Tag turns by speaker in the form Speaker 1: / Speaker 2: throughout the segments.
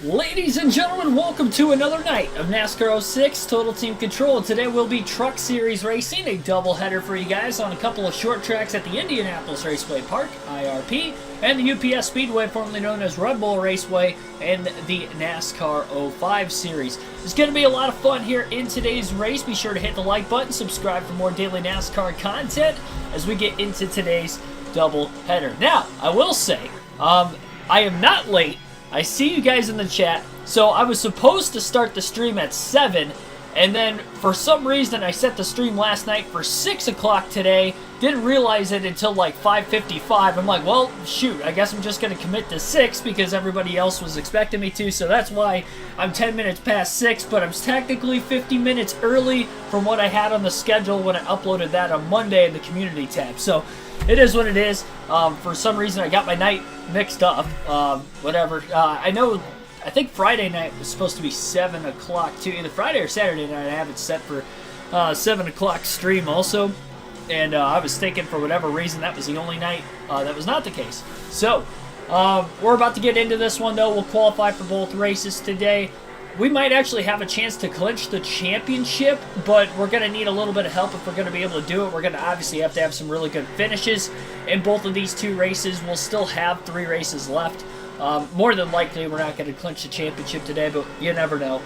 Speaker 1: Ladies and gentlemen, welcome to another night of NASCAR 06 Total Team Control. Today will be Truck Series Racing, a doubleheader for you guys on a couple of short tracks at the Indianapolis Raceway Park, IRP, and the UPS Speedway, formerly known as Red Bull Raceway, and the NASCAR 05 Series. It's going to be a lot of fun here in today's race. Be sure to hit the like button, subscribe for more daily NASCAR content as we get into today's doubleheader. Now, I will say, I am not late. I see you guys in the chat. So I was supposed to start the stream at 7, and then for some reason I set the stream last night for 6 o'clock today. Didn't realize it until like 5:55. I'm like, well, shoot, I guess I'm just going to commit to 6 because everybody else was expecting me to. So that's why I'm 10 minutes past 6, but I'm technically 50 minutes early from what I had on the schedule when I uploaded that on Monday in the community tab. So it is what it is. For some reason, I got my night mixed up. Whatever. I think Friday night was supposed to be 7 o'clock too. Either Friday or Saturday night. I have it set for 7 o'clock stream also. And I was thinking for whatever reason that was the only night that was not the case. So, we're about to get into this one though. We'll qualify for both races today. We might actually have a chance to clinch the championship, but we're going to need a little bit of help if we're going to be able to do it. We're going to obviously have to have some really good finishes in both of these two races. We'll still have 3 races left. More than likely, we're not going to clinch the championship today, but you never know.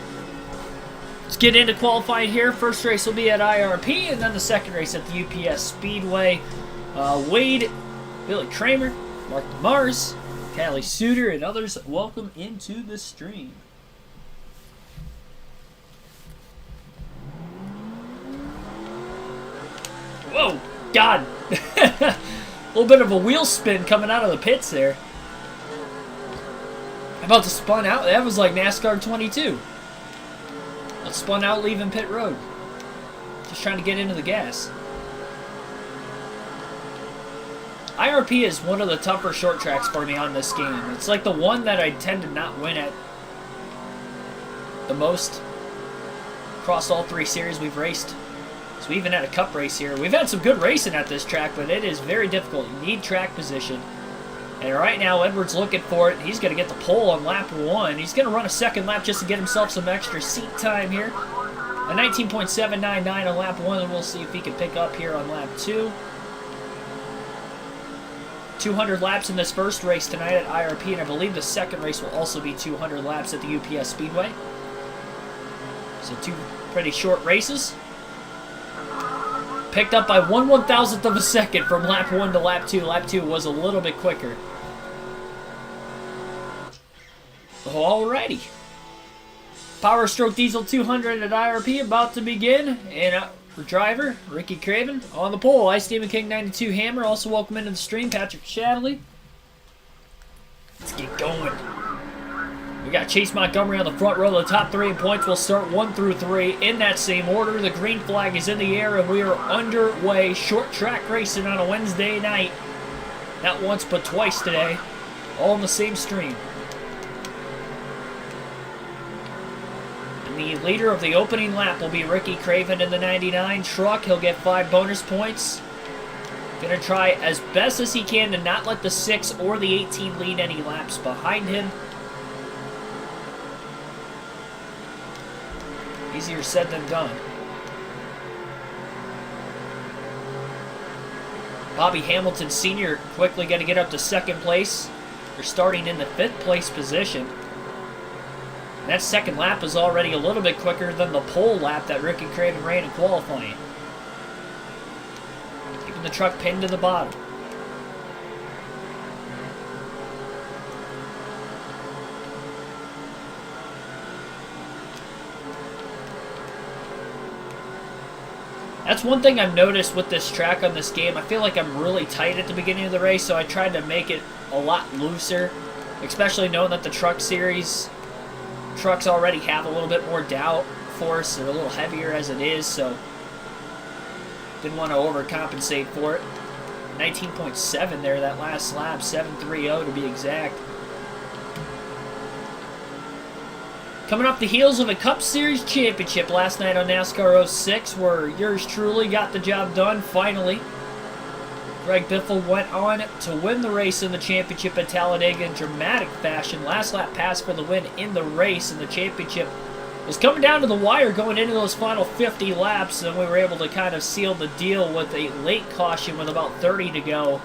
Speaker 1: Let's get into qualifying here. First race will be at IRP, and then the second race at the UPS Speedway. Wade, Billy Kramer, Mark DeMars, Callie Suter, and others, welcome into the stream. Whoa, God. A little bit of a wheel spin coming out of the pits there. About to spun out. That was like NASCAR 22. It spun out leaving pit road. Just trying to get into the gas. IRP is one of the tougher short tracks for me on this game. It's like the one that I tend to not win at the most across all 3 series we've raced. So we even had a cup race here. We've had some good racing at this track, but it is very difficult. You need track position. And right now, Edwards looking for it. He's going to get the pole on lap 1. He's going to run a second lap just to get himself some extra seat time here. A 19.799 on lap 1, and we'll see if he can pick up here on lap 2. 200 laps in this first race tonight at IRP, and I believe the second race will also be 200 laps at the UPS Speedway. So 2 pretty short races. Picked up by 1/1000th of a second from lap 1 to lap 2. Lap 2 was a little bit quicker. Alrighty. Power Stroke Diesel 200 at IRP about to begin. And for driver, Ricky Craven on the pole. Ice Demon King 92 Hammer. Also welcome into the stream, Patrick Shadley. Let's get going. We got Chase Montgomery on the front row. The top 3 in points will start 1 through 3 in that same order. The green flag is in the air, and we are underway. Short track racing on a Wednesday night. Not once, but twice today. All in the same stream. And the leader of the opening lap will be Ricky Craven in the 99 truck. He'll get 5 bonus points. Going to try as best as he can to not let the 6 or the 18 lead any laps behind him. Easier said than done. Bobby Hamilton Sr. quickly going to get up to 2nd place. They're starting in the 5th place position. That second lap is already a little bit quicker than the pole lap that Ricky Craven ran in qualifying. Keeping the truck pinned to the bottom. That's one thing I've noticed with this track on this game. I feel like I'm really tight at the beginning of the race, so I tried to make it a lot looser, especially knowing that the Truck Series trucks already have a little bit more downforce. They're a little heavier as it is, so didn't want to overcompensate for it. 19.7 there that last lap, 7.30 to be exact. Coming off the heels of a Cup Series championship last night on NASCAR 06, where yours truly got the job done, finally. Greg Biffle went on to win the race in the championship at Talladega in dramatic fashion. Last lap pass for the win in the race, and the championship was coming down to the wire going into those final 50 laps, and we were able to kind of seal the deal with a late caution with about 30 to go,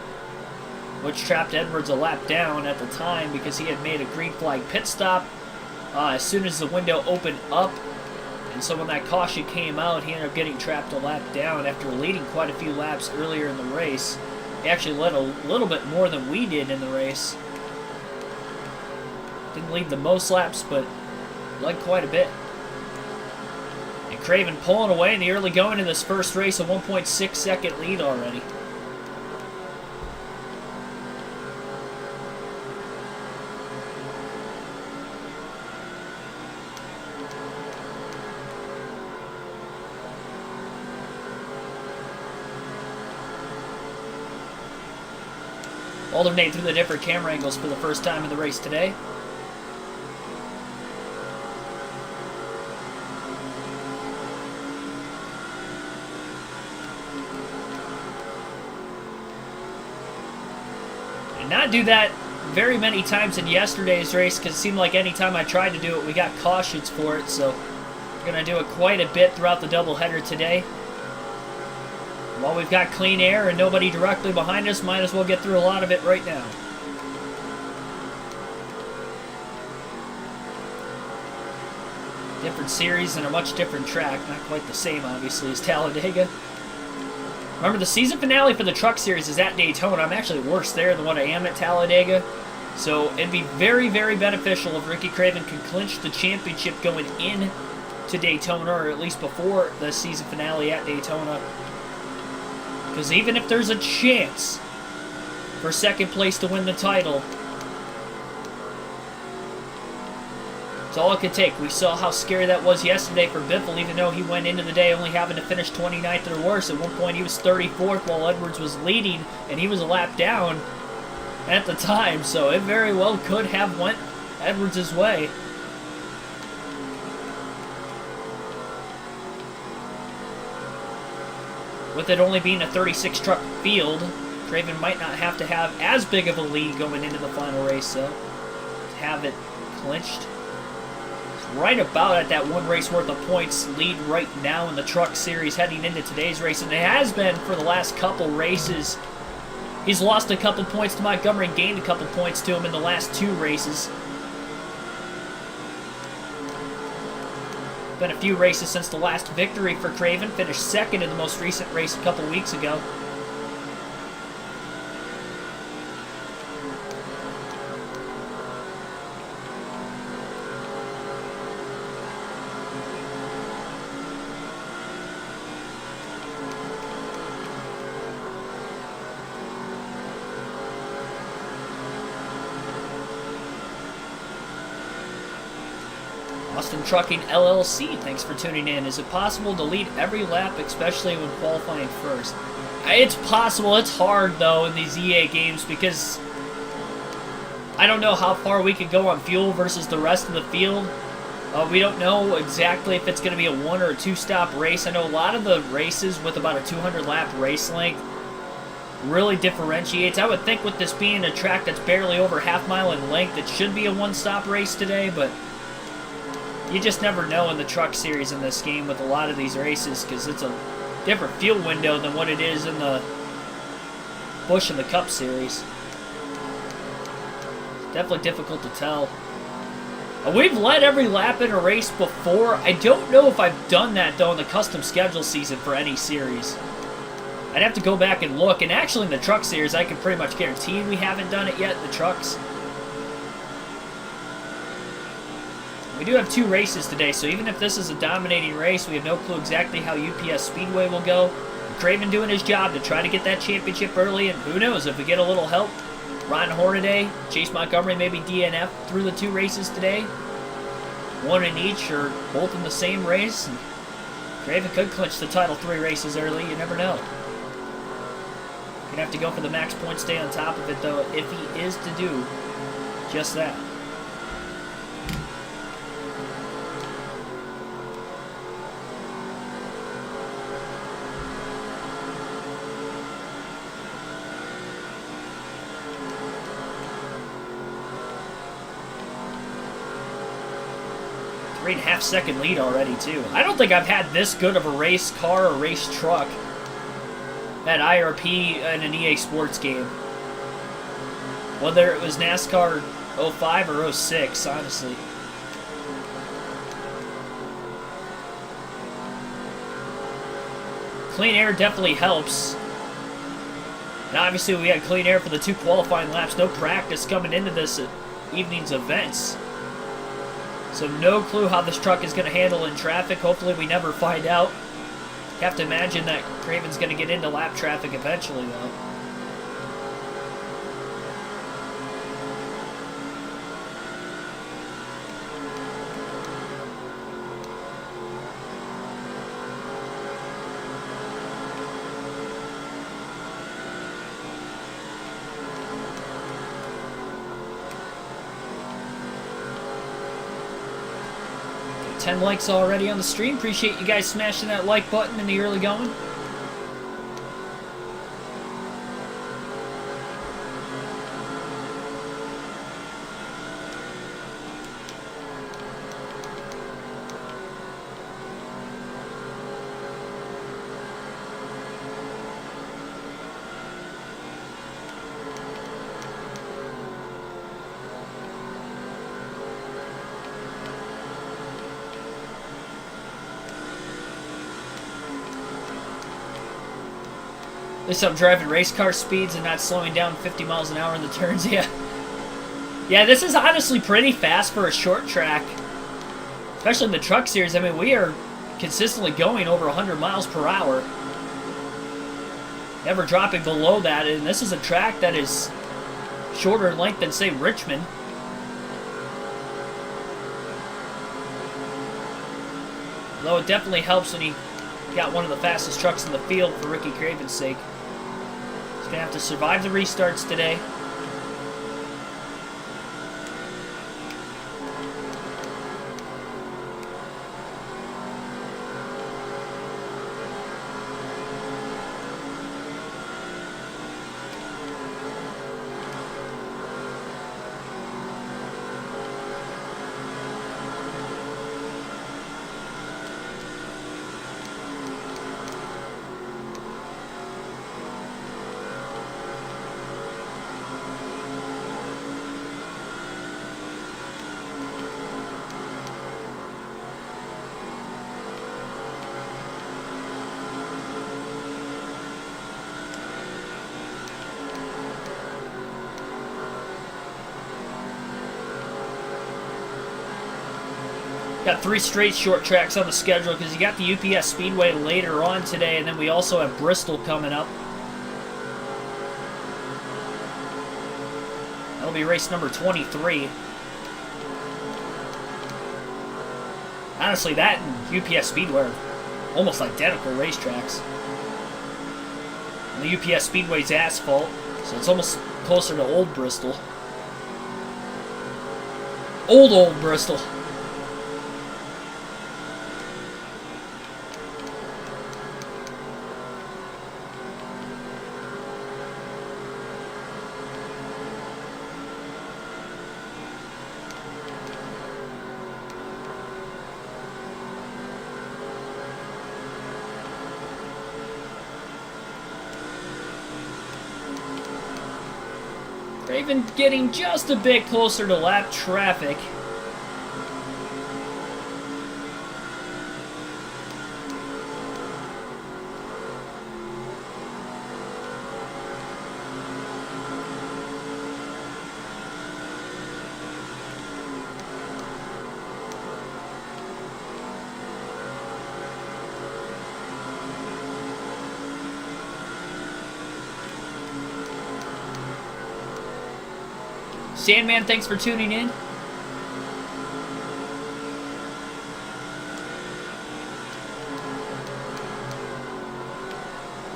Speaker 1: which trapped Edwards a lap down at the time because he had made a green flag pit stop as soon as the window opened up. And so when that caution came out, he ended up getting trapped a lap down after leading quite a few laps earlier in the race. He actually led a little bit more than we did in the race. Didn't lead the most laps, but led quite a bit. And Craven pulling away in the early going in this first race, a 1.6 second lead already. Alternate through the different camera angles for the first time in the race today. And not do that very many times in yesterday's race because it seemed like any time I tried to do it, we got cautions for it. So we're going to do it quite a bit throughout the doubleheader today. While we've got clean air and nobody directly behind us, might as well get through a lot of it right now. Different series and a much different track. Not quite the same, obviously, as Talladega. Remember, the season finale for the Truck Series is at Daytona. I'm actually worse there than what I am at Talladega. So it'd be very, very beneficial if Ricky Craven can clinch the championship going in to Daytona, or at least before the season finale at Daytona. Because even if there's a chance for second place to win the title, it's all it could take. We saw how scary that was yesterday for Biffle, even though he went into the day only having to finish 29th or worse. At one point he was 34th while Edwards was leading, and he was a lap down at the time, so it very well could have went Edwards' way. With it only being a 36 truck field, Craven might not have to have as big of a lead going into the final race, though, to have it clinched. It's right about at that one race worth of points lead right now in the Truck Series heading into today's race, and it has been for the last couple races. He's lost a couple points to Montgomery and gained a couple points to him in the last two races. Been a few races since the last victory for Craven. Finished second in the most recent race a couple weeks ago. Austin Trucking LLC, thanks for tuning in. Is it possible to lead every lap, especially when qualifying first? It's possible. It's hard, though, in these EA games because I don't know how far we could go on fuel versus the rest of the field. We don't know exactly if it's going to be a one or a two-stop race. I know a lot of the races with about a 200-lap race length really differentiates. I would think with this being a track that's barely over half-mile in length, it should be a one-stop race today, but you just never know in the Truck Series in this game with a lot of these races because it's a different fuel window than what it is in the Busch and the Cup Series. It's definitely difficult to tell. We've led every lap in a race before. I don't know if I've done that, though, in the custom schedule season for any series. I'd have to go back and look. And actually, in the Truck Series, I can pretty much guarantee we haven't done it yet, the trucks. We do have two races today, so even if this is a dominating race, we have no clue exactly how UPS Speedway will go. Craven doing his job to try to get that championship early, and who knows, if we get a little help, Ryan Hornaday, Chase Montgomery, maybe DNF through the two races today. One in each or both in the same race. And Craven could clinch the title 3 races early, you never know. Gonna have to go for the max point, stay on top of it, though, if he is to do just that. 3.5 second lead already, too. I don't think I've had this good of a race car or race truck at IRP in an EA Sports game. Whether it was NASCAR 05 or 06, honestly. Clean air definitely helps. And obviously we had clean air for the 2 qualifying laps. No practice coming into this evening's events. So no clue how this truck is going to handle in traffic. Hopefully we never find out. You have to imagine that Craven's going to get into lap traffic eventually, though. Okay, 10 likes already on the stream. Appreciate you guys smashing that like button in the early going. At least I'm driving race car speeds and not slowing down 50 miles an hour in the turns, yeah. Yeah, this is honestly pretty fast for a short track. Especially in the truck series. I mean, we are consistently going over 100 miles per hour. Never dropping below that, and this is a track that is shorter in length than, say, Richmond. Though it definitely helps when you got one of the fastest trucks in the field for Ricky Craven's sake. He's going to have to survive the restarts today. Got 3 straight short tracks on the schedule because you got the UPS Speedway later on today, and then we also have Bristol coming up. That'll be race number 23. Honestly, that and UPS Speedway are almost identical racetracks. And the UPS Speedway's asphalt, so it's almost closer to Old Bristol. Old Bristol. Raven getting just a bit closer to lap traffic. Sandman, thanks for tuning in.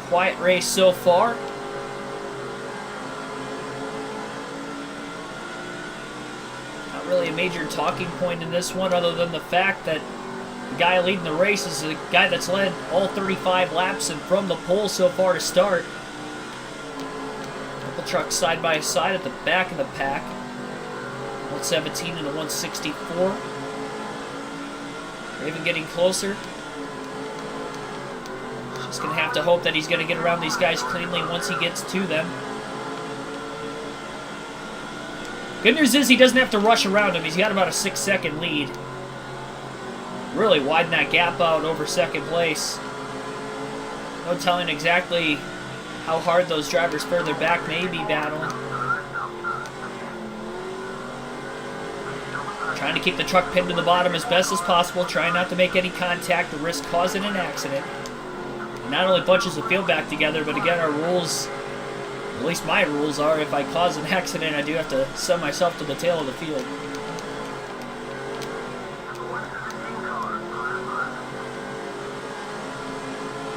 Speaker 1: Quiet race so far. Not really a major talking point in this one other than the fact that the guy leading the race is the guy that's led all 35 laps and from the pole so far to start. Couple trucks side by side at the back of the pack. 117 and a 164. We're even getting closer. Just going to have to hope that he's going to get around these guys cleanly once he gets to them. Good news is he doesn't have to rush around him. He's got about a 6-second lead. Really widen that gap out over second place. No telling exactly how hard those drivers further back may be battling. Trying to keep the truck pinned to the bottom as best as possible. Trying not to make any contact or risk causing an accident. And not only bunches the field back together, but again, our rules, at least my rules are, if I cause an accident, I do have to send myself to the tail of the field.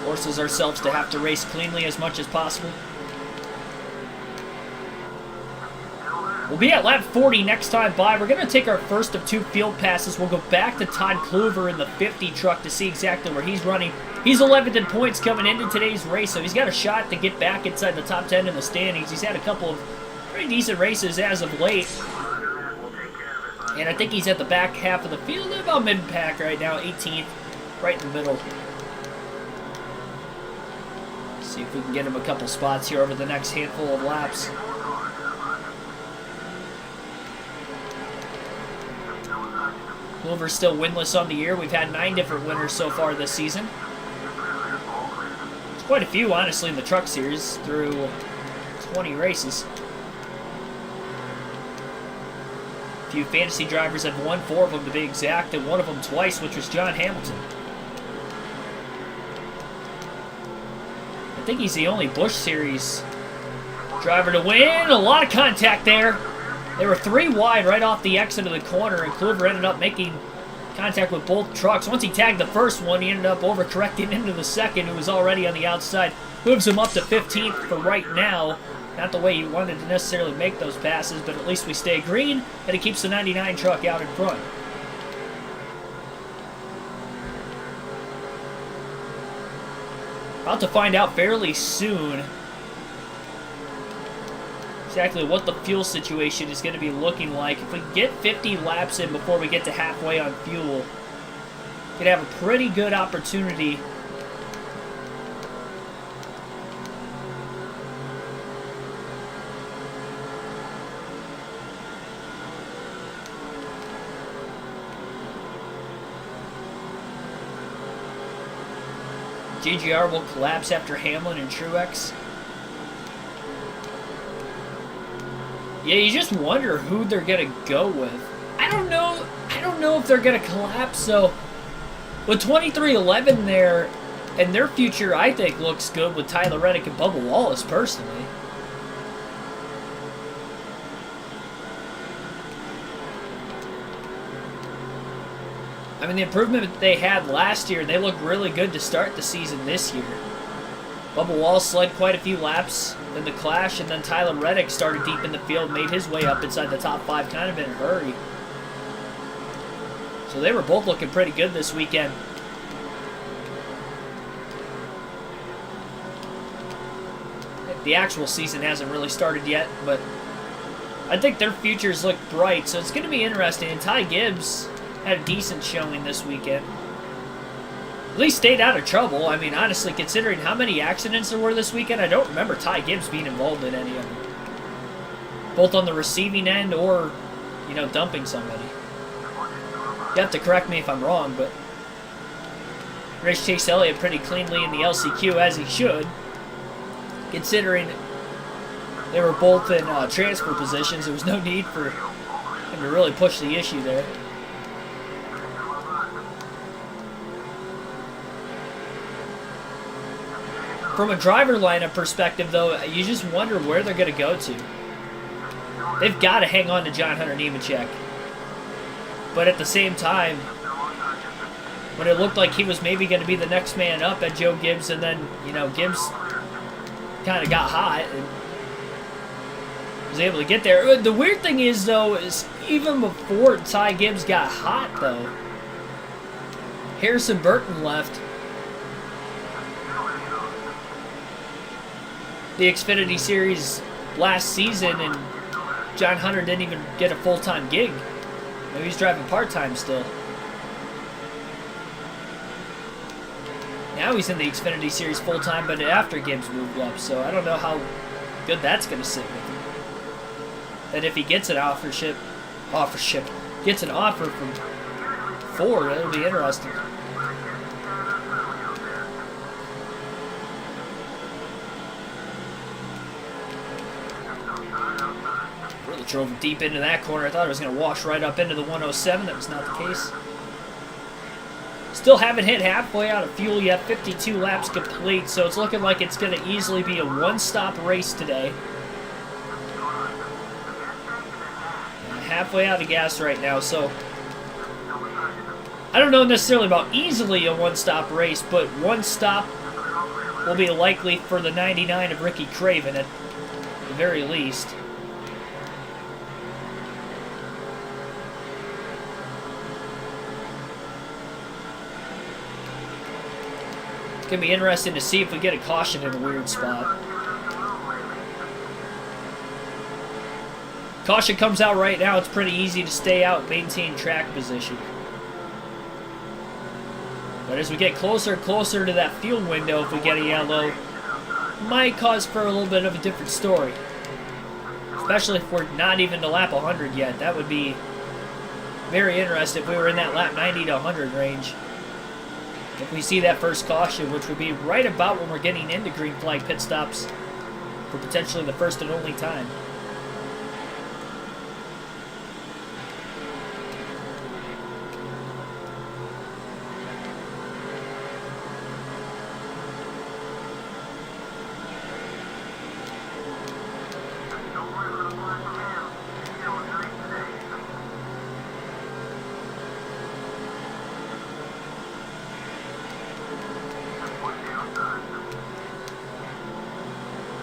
Speaker 1: Forces ourselves to have to race cleanly as much as possible. We'll be at lap 40 next time by. We're going to take our first of 2 field passes. We'll go back to Todd Kluver in the 50 truck to see exactly where he's running. He's 11th in points coming into today's race, so he's got a shot to get back inside the top 10 in the standings. He's had a couple of pretty decent races as of late. And I think he's at the back half of the field, about mid-pack right now, 18th, right in the middle. See if we can get him a couple spots here over the next handful of laps. Kluver's still winless on the year. We've had 9 different winners so far this season. It's quite a few, honestly, in the Truck Series through 20 races. A few fantasy drivers have won, 4 of them to be exact, and one of them twice, which was John Hamilton. I think he's the only Busch Series driver to win. A lot of contact there. They were 3 wide right off the exit of the corner, and Kluver ended up making contact with both trucks. Once he tagged the first one, he ended up overcorrecting into the second, who was already on the outside. Moves him up to 15th for right now. Not the way he wanted to necessarily make those passes, but at least we stay green, and it keeps the 99 truck out in front. About to find out fairly soon exactly what the fuel situation is going to be looking like. If we get 50 laps in before we get to halfway on fuel, we could have a pretty good opportunity GGR will collapse after Hamlin and Truex. Yeah, you just wonder who they're gonna go with. I don't know if they're gonna collapse. So with 23-11 there, and their future I think looks good with Tyler Reddick and Bubba Wallace personally. I mean, the improvement that they had last year, they look really good to start the season this year. Bubba Wallace led quite a few laps in the Clash, and then Tyler Reddick started deep in the field, made his way up inside the top 5 kind of in a hurry. So they were both looking pretty good this weekend. The actual season hasn't really started yet, but I think their futures look bright, so it's going to be interesting. And Ty Gibbs had a decent showing this weekend. At least stayed out of trouble. I mean, honestly, considering how many accidents there were this weekend, I don't remember Ty Gibbs being involved in any of them. Both on the receiving end or, you know, dumping somebody. You have to correct me if I'm wrong, but raced Chase Elliott pretty cleanly in the LCQ, as he should, considering they were both in transfer positions. There was no need for him to really push the issue there. From a driver lineup perspective, though, you just wonder where they're going to go to. They've got to hang on to John Hunter Nemechek. But at the same time, when it looked like he was maybe going to be the next man up at Joe Gibbs, and then, you know, Gibbs kind of got hot and was able to get there. The weird thing is, though, is even before Ty Gibbs got hot, though, Harrison Burton left the Xfinity Series last season, and John Hunter didn't even get a full-time gig. Maybe he's driving part-time still. Now he's in the Xfinity Series full-time, but after Gibbs moved up, so I don't know how good that's going to sit with him. And if he gets an gets an offer from Ford, it'll be interesting. Really drove him deep into that corner. I thought it was going to wash right up into the 107. That was not the case. Still haven't hit halfway out of fuel yet. 52 laps complete, so it's looking like it's going to easily be a one-stop race today. And halfway out of gas right now, so I don't know necessarily about easily a one-stop race, but one stop will be likely for the 99 of Ricky Craven at the very least. It's going to be interesting to see if we get a caution in a weird spot. Caution comes out right now. It's pretty easy to stay out, maintain track position. But as we get closer and closer to that field window, if we get a yellow, might cause for a little bit of a different story. Especially if we're not even to lap 100 yet. That would be very interesting if we were in that lap 90 to 100 range. If we see that first caution, which would be right about when we're getting into green flag pit stops for potentially the first and only time.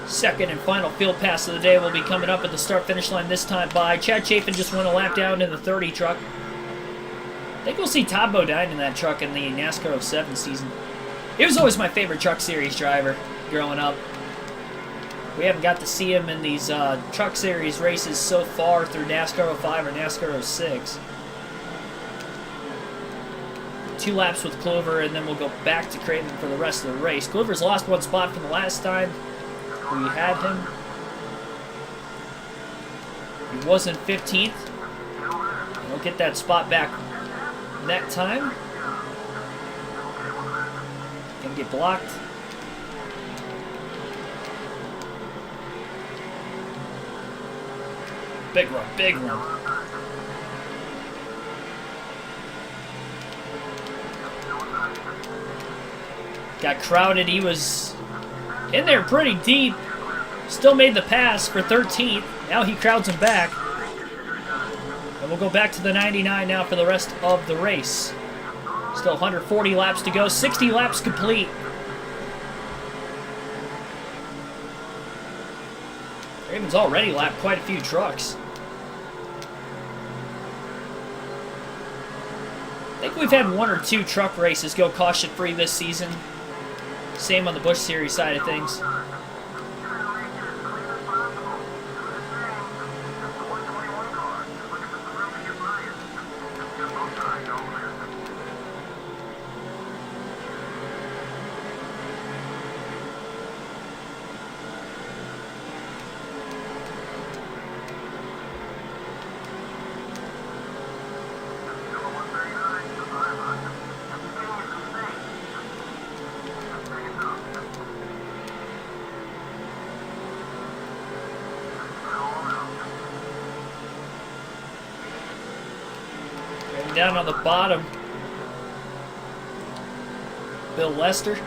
Speaker 1: Second and final field pass of the day will be coming up at the start-finish line this time by Chad Chafin. Just went a lap down in the 30 truck. I think we'll see Todd Bodine in that truck in the NASCAR 07 season. He was always my favorite Truck Series driver growing up. We haven't got to see him in these Truck Series races so far through NASCAR 05 or NASCAR 06. 2 laps with Clover, and then we'll go back to Craven for the rest of the race. Clover's lost 1 spot from the last time we had him. He was in 15th. We'll get that spot back that time. Gonna get blocked. Big run, big run. Got crowded. He was in there pretty deep. Still made the pass for 13th. Now he crowds him back. And we'll go back to the 99 now for the rest of the race. Still 140 laps to go. 60 laps complete. Raven's already lapped quite a few trucks. I think we've had 1 or 2 truck races go caution-free this season. Same on the Busch Series side of things. Down on the bottom, Bill Lester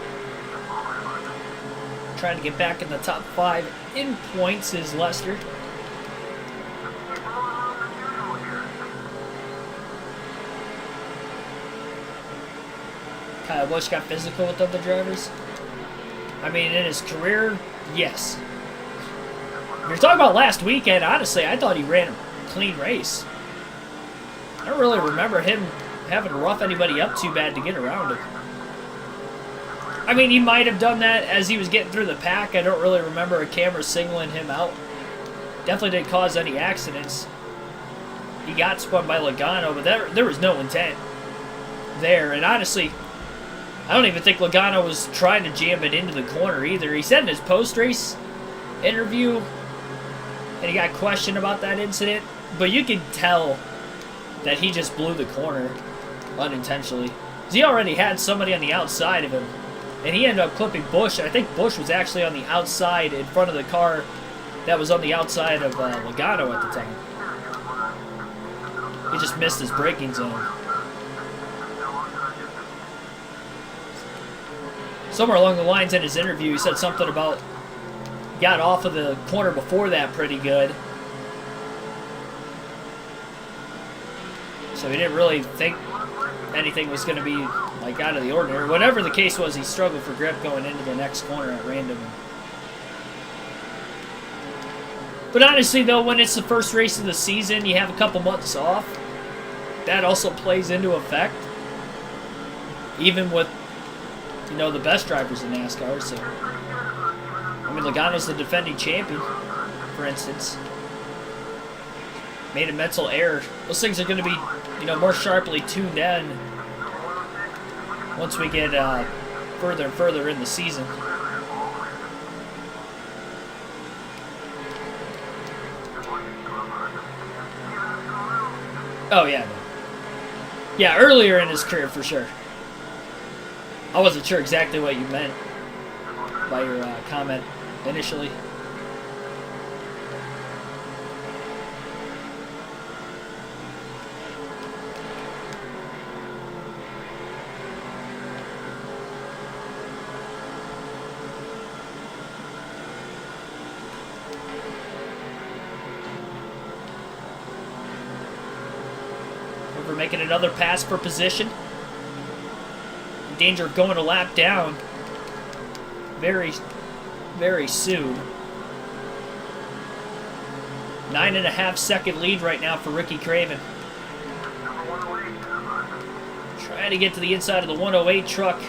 Speaker 1: trying to get back in the top 5 in points is Lester. Kyle Busch got physical with other drivers. I mean, in his career, yes. If you're talking about last weekend, honestly, I thought he ran a clean race. I don't really remember him having to rough anybody up too bad to get around him. I mean, he might have done that as he was getting through the pack. I don't really remember a camera singling him out. Definitely didn't cause any accidents. He got spun by Logano, but there was no intent there. And honestly, I don't even think Logano was trying to jam it into the corner either. He said in his post-race interview, and he got questioned about that incident, but you can tell that he just blew the corner unintentionally. Because he already had somebody on the outside of him, and he ended up clipping Busch. I think Busch was actually on the outside in front of the car that was on the outside of Logano at the time. He just missed his braking zone. Somewhere along the lines in his interview, he said something about got off of the corner before that pretty good. So he didn't really think anything was going to be like out of the ordinary. Whatever the case was, he struggled for grip going into the next corner at random. But honestly, though, when it's the first race of the season, you have a couple months off. That also plays into effect. Even with, you know, the best drivers in NASCAR. So, I mean, Logano's the defending champion, for instance. Made a mental error. Those things are going to be, you know, more sharply tuned in once we get further and further in the season. Oh, yeah. Yeah, earlier in his career, for sure. I wasn't sure exactly what you meant by your comment initially. We're making another pass for position. In danger of going a lap down very, very soon. 9.5 second lead right now for Ricky Craven. Trying to get to the inside of the 108 truck.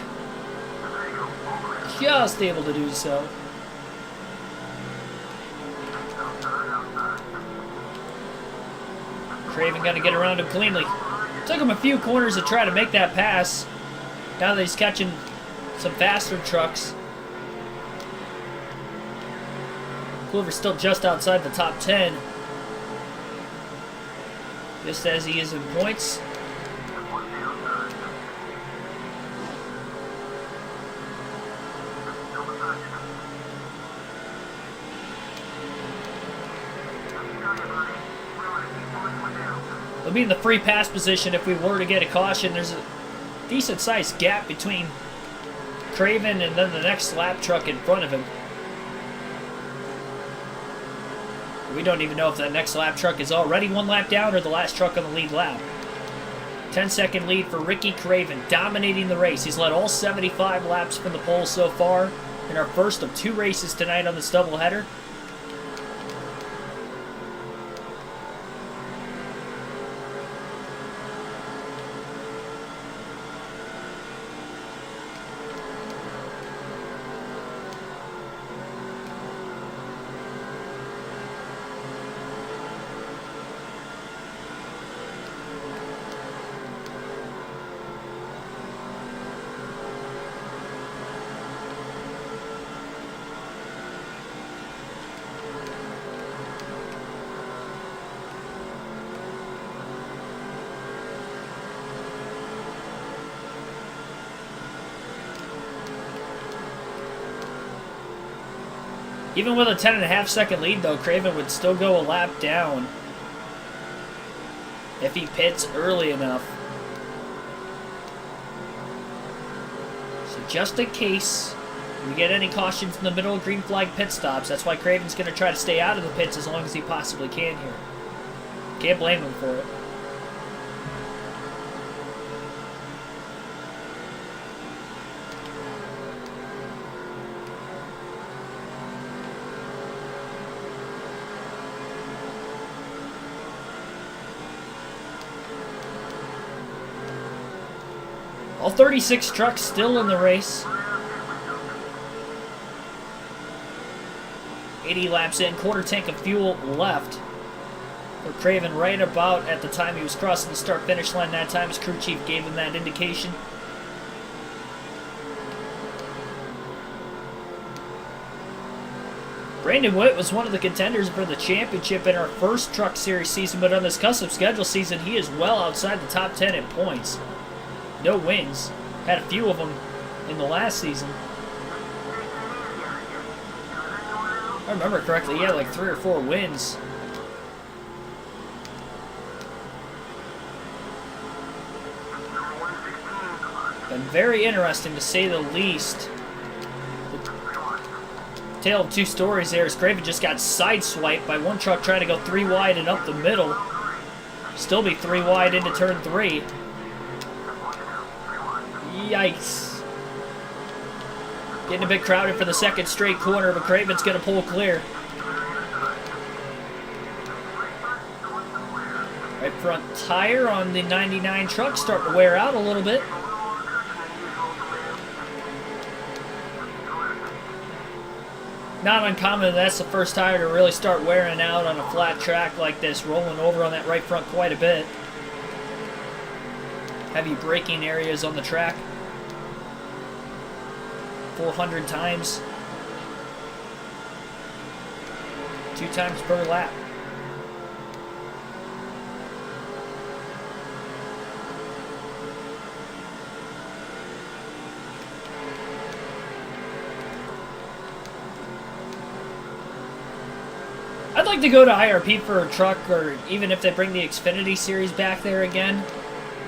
Speaker 1: Just able to do so. Craven going to get around him cleanly. Took him a few corners to try to make that pass. Now that he's catching some faster trucks. Kluver's still just outside the top 10. Just as he is in points. We'll be in the free pass position if we were to get a caution. There's a decent-sized gap between Craven and then the next lap truck in front of him. We don't even know if that next lap truck is already one lap down or the last truck on the lead lap. 10-second lead for Ricky Craven, dominating the race. He's led all 75 laps from the pole so far in our first of 2 races tonight on this doubleheader. Even with a 10.5 second lead, though, Craven would still go a lap down if he pits early enough. So just in case we get any cautions in the middle of green flag pit stops, that's why Craven's going to try to stay out of the pits as long as he possibly can here. Can't blame him for it. All 36 trucks still in the race. 80 laps in, quarter tank of fuel left. For Craven right about at the time he was crossing the start-finish line that time. His crew chief gave him that indication. Brandon Witt was one of the contenders for the championship in our first Truck Series season, but on this custom schedule season, he is well outside the top 10 in points. No wins. Had a few of them in the last season. If I remember correctly, he had like 3 or 4 wins. Been very interesting to say the least. Tale of two stories there as Craven just got sideswiped by one truck trying to go 3 wide and up the middle. Still be 3 wide into turn 3. Yikes. Getting a bit crowded for the second straight corner, but Craven's going to pull clear. Right front tire on the 99 truck starting to wear out a little bit. Not uncommon, that's the first tire to really start wearing out on a flat track like this, rolling over on that right front quite a bit. Heavy braking areas on the track. 400 times. 2 times per lap. I'd like to go to IRP for a truck, or even if they bring the Xfinity Series back there again.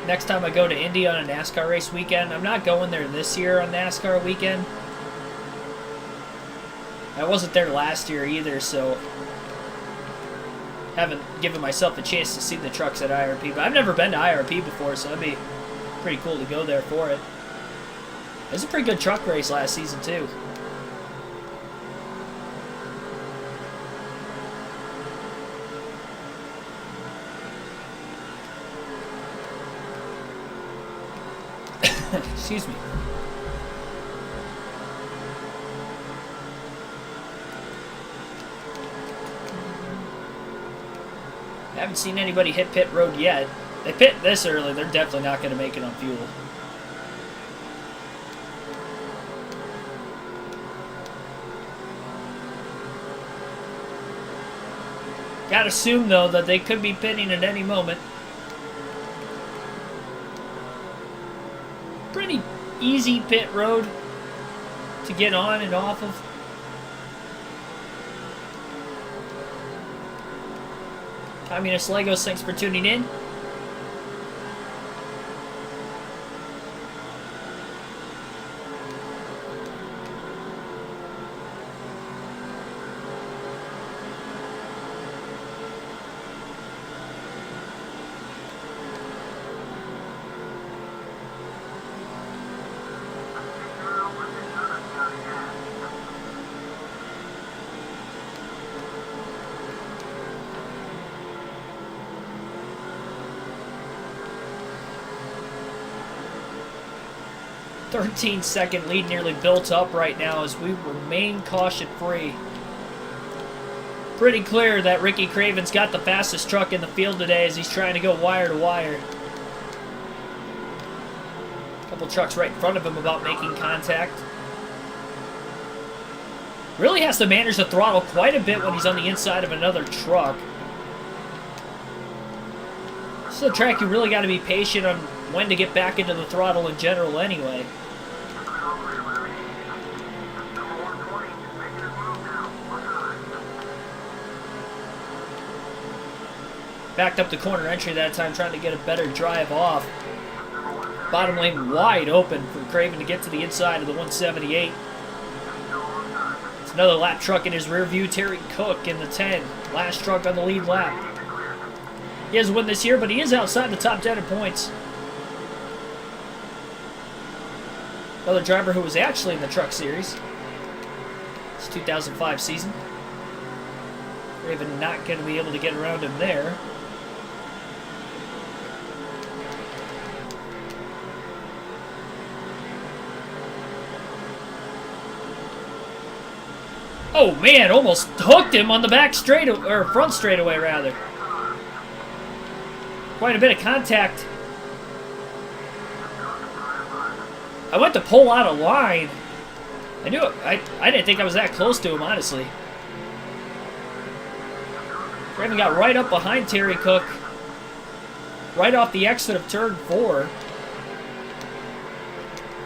Speaker 1: Next time I go to Indy on a NASCAR race weekend. I'm not going there this year on NASCAR weekend. I wasn't there last year either, so haven't given myself a chance to see the trucks at IRP. But I've never been to IRP before, so it'd be pretty cool to go there for it. It was a pretty good truck race last season, too. Excuse me. I haven't seen anybody hit pit road yet. They pit this early, they're definitely not going to make it on fuel. Gotta assume, though, that they could be pitting at any moment. Pretty easy pit road to get on and off of. Communist Legos, thanks for tuning in. Second lead nearly built up right now as we remain caution-free. Pretty clear that Ricky Craven's got the fastest truck in the field today as he's trying to go wire to wire. A couple trucks right in front of him about making contact. Really has to manage the throttle quite a bit when he's on the inside of another truck. This is a track you really got to be patient on when to get back into the throttle in general anyway. Backed up the corner entry that time, trying to get a better drive off. Bottom lane wide open for Craven to get to the inside of the 178. It's another lap truck in his rear view. Terry Cook in the 10. Last truck on the lead lap. He hasn't won this year, but he is outside the top 10 in points. Another driver who was actually in the Truck Series. It's 2005 season. Craven not going to be able to get around him there. Oh man, almost hooked him on the back straight, or front straightaway rather. Quite a bit of contact. I went to pull out of line. I knew it. I didn't think I was that close to him, honestly. Craven got right up behind Terry Cook, right off the exit of turn 4.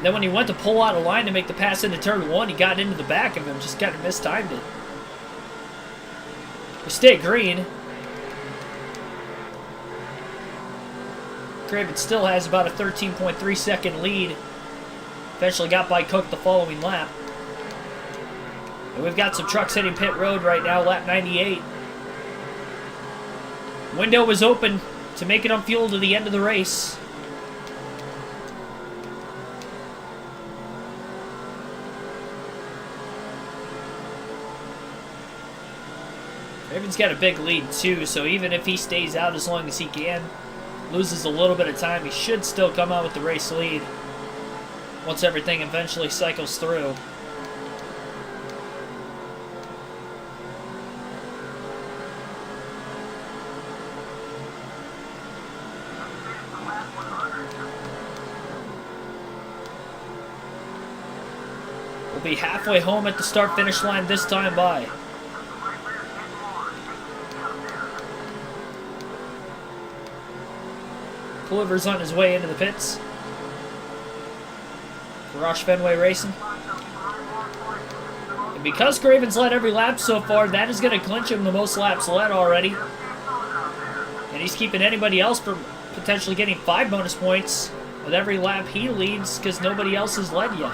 Speaker 1: Then when he went to pull out a line to make the pass into turn 1, he got into the back of him, just kind of mistimed it. We stay green. Craven still has about a 13.3 second lead. Eventually got by Cook the following lap. And we've got some trucks hitting pit road right now, lap 98. Window was open to make it on fuel to the end of the race. Craven's got a big lead too, so even if he stays out as long as he can, loses a little bit of time, he should still come out with the race lead once everything eventually cycles through. We'll be halfway home at the start-finish line this time by. Pulliver's on his way into the pits. Roush Fenway Racing. And because Craven's led every lap so far, that is going to clinch him the most laps led already. And he's keeping anybody else from potentially getting 5 bonus points with every lap he leads because nobody else has led yet.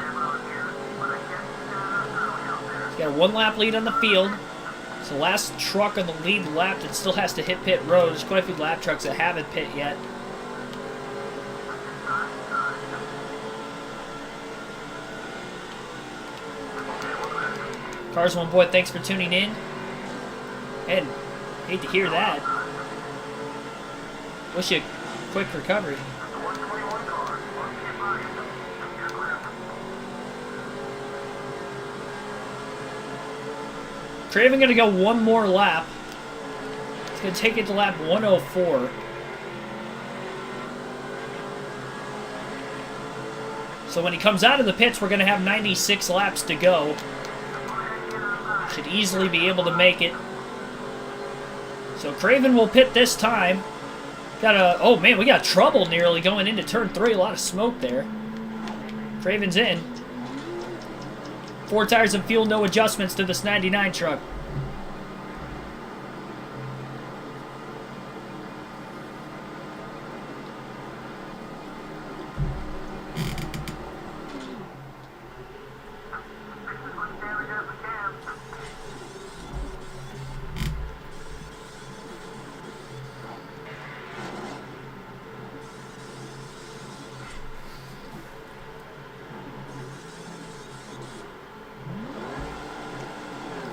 Speaker 1: He's got a 1 lap lead on the field. It's the last truck on the lead lap that still has to hit pit road. There's quite a few lap trucks that haven't pit yet. Cars One Boy, thanks for tuning in. And hate to hear that. Wish you a quick recovery. Craven gonna go 1 more lap. It's gonna take it to lap 104. So when he comes out of the pits, we're gonna have 96 laps to go. Should easily be able to make it. So Craven will pit this time. Oh man, we got trouble nearly going into turn 3. A lot of smoke there. Craven's in. 4 tires and fuel, no adjustments to this 99 truck.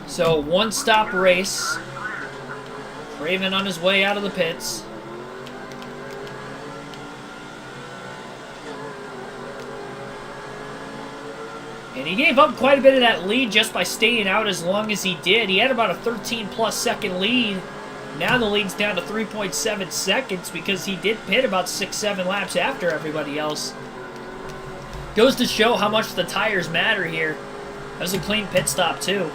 Speaker 1: So, 1-stop race. Craven on his way out of the pits. And he gave up quite a bit of that lead just by staying out as long as he did. He had about a 13-plus second lead. Now the lead's down to 3.7 seconds because he did pit about 6-7 laps after everybody else. Goes to show how much the tires matter here. That was a clean pit stop, too.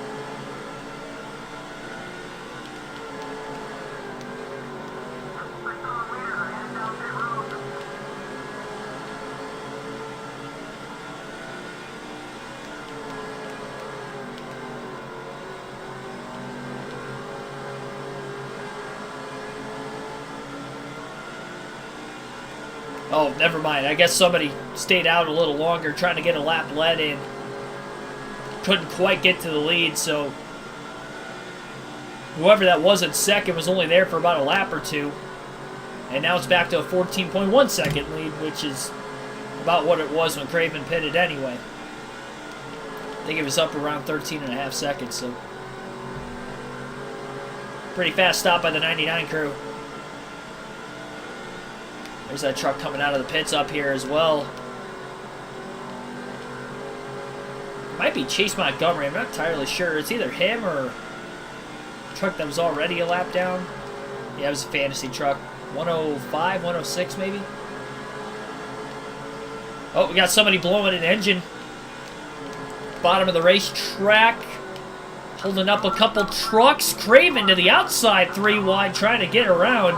Speaker 1: Oh, never mind. I guess somebody stayed out a little longer trying to get a lap led in. Couldn't quite get to the lead, so whoever that was in second was only there for about a lap or 2. And now it's back to a 14.1 second lead, which is about what it was when Craven pitted anyway. I think it was up around 13.5 seconds, so pretty fast stop by the 99 crew. There's that truck coming out of the pits up here as well. Might be Chase Montgomery. I'm not entirely sure. It's either him or a truck that was already a lap down. Yeah, it was a fantasy truck. 105, 106 maybe. Oh, we got somebody blowing an engine. Bottom of the racetrack. Holding up a couple trucks. Craven to the outside, 3 wide, trying to get around.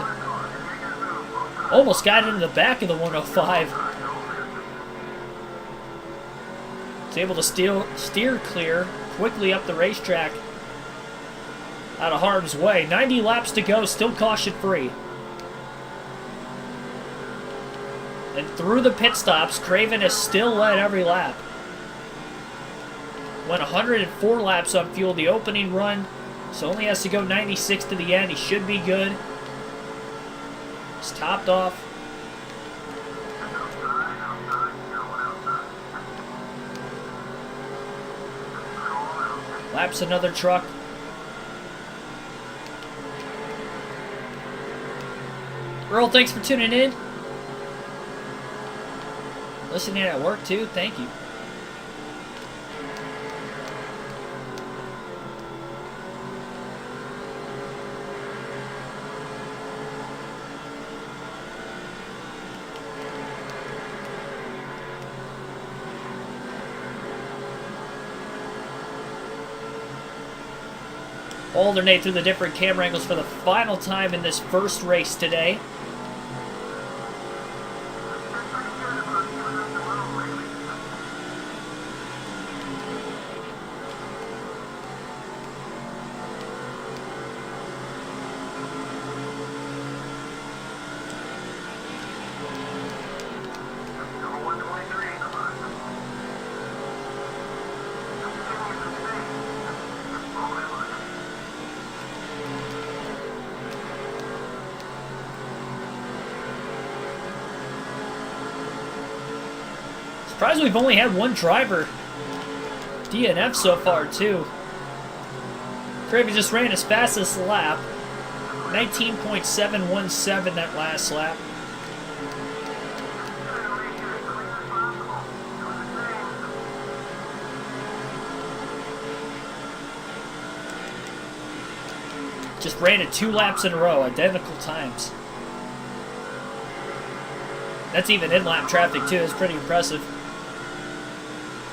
Speaker 1: Almost got into the back of the 105. Was able to steer clear quickly up the racetrack. Out of harm's way. 90 laps to go, still caution free. And through the pit stops, Craven has still led every lap. Went 104 laps on fuel the opening run, so only has to go 96 to the end. He should be good. He's topped off. Laps another truck. Earl, thanks for tuning in. Listening at work too, thank you. Alternate through the different camera angles for the final time in this first race today. Surprised we've only had one driver DNF so far, too. Craven just ran his fastest lap. 19.717 that last lap. Just ran it 2 laps in a row, identical times. That's even in-lap traffic, too. It's pretty impressive.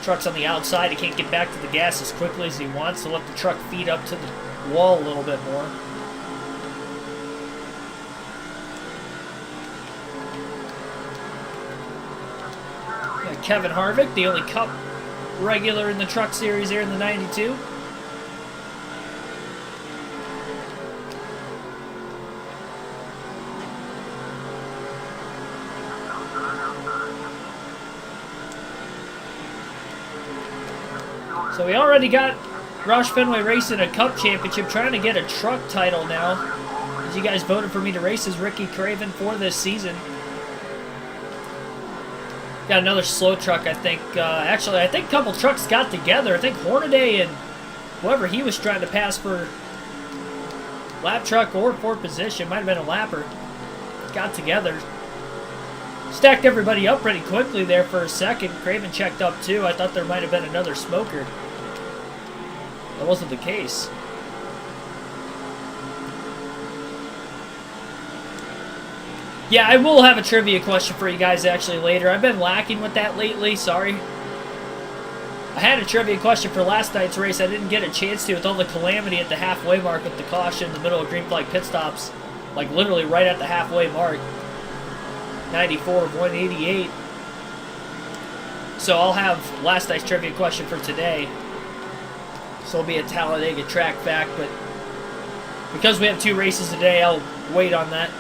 Speaker 1: Truck's on the outside. He can't get back to the gas as quickly as he wants, so let the truck feed up to the wall a little bit more. Got Kevin Harvick, the only Cup regular in the Truck Series here in the 92. So we already got Roush Fenway Racing a Cup Championship, trying to get a truck title now. As you guys voted for me to race as Ricky Craven for this season. Got another slow truck, I think. Actually, I think a couple trucks got together. I think Hornaday and whoever he was trying to pass for lap truck or 4th position, might have been a lapper, got together. Stacked everybody up pretty quickly there for a second. Craven checked up too. I thought there might have been another smoker. That wasn't the case. Yeah, I will have a trivia question for you guys actually later. I've been lacking with that lately, sorry. I had a trivia question for last night's race. I didn't get a chance to with all the calamity at the halfway mark with the caution in the middle of green flag pit stops. Like literally right at the halfway mark. 94 of 188. So I'll have last night's trivia question for today. So it'll be a Talladega track back, but because we have 2 races today, I'll wait on that.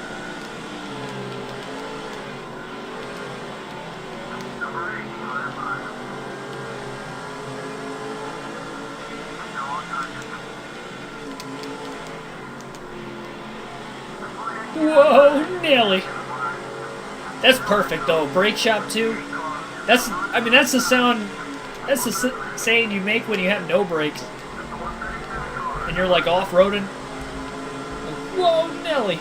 Speaker 1: Whoa, Nelly. That's perfect though. Brake shop too. I mean that's the sound, that's the saying you make when you have no brakes. And you're like off-roading. Whoa, Nelly.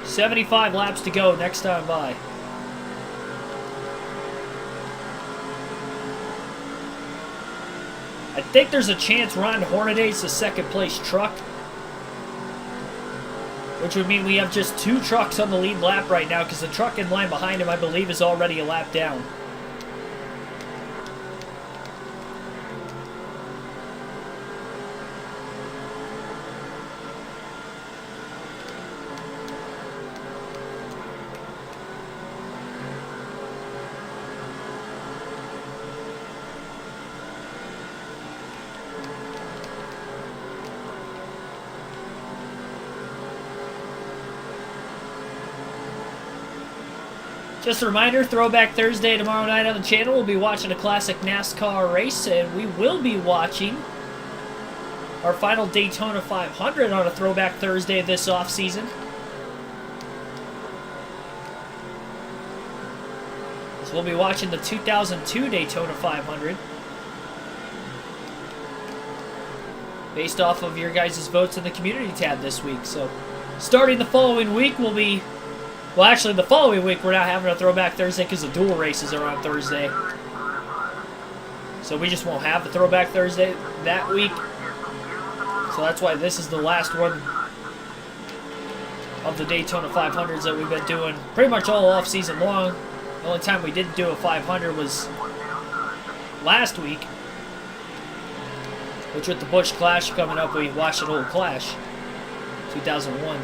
Speaker 1: $75 laps to go next time by. I think there's a chance Ron Hornaday's the second place truck, which would mean we have just 2 trucks on the lead lap right now because the truck in line behind him, I believe, is already a lap down. Just a reminder, Throwback Thursday tomorrow night on the channel. We'll be watching a classic NASCAR race, and we will be watching our final Daytona 500 on a Throwback Thursday this off-season. So we'll be watching the 2002 Daytona 500. Based off of your guys' votes in the community tab this week. So starting the following week, we'll be... Well, actually, the following week, we're not having a Throwback Thursday because the dual races are on Thursday. So we just won't have the Throwback Thursday that week. So that's why this is the last one of the Daytona 500s that we've been doing pretty much all off-season long. The only time we didn't do a 500 was last week, which with the Busch Clash coming up, we watched an old Clash, 2001.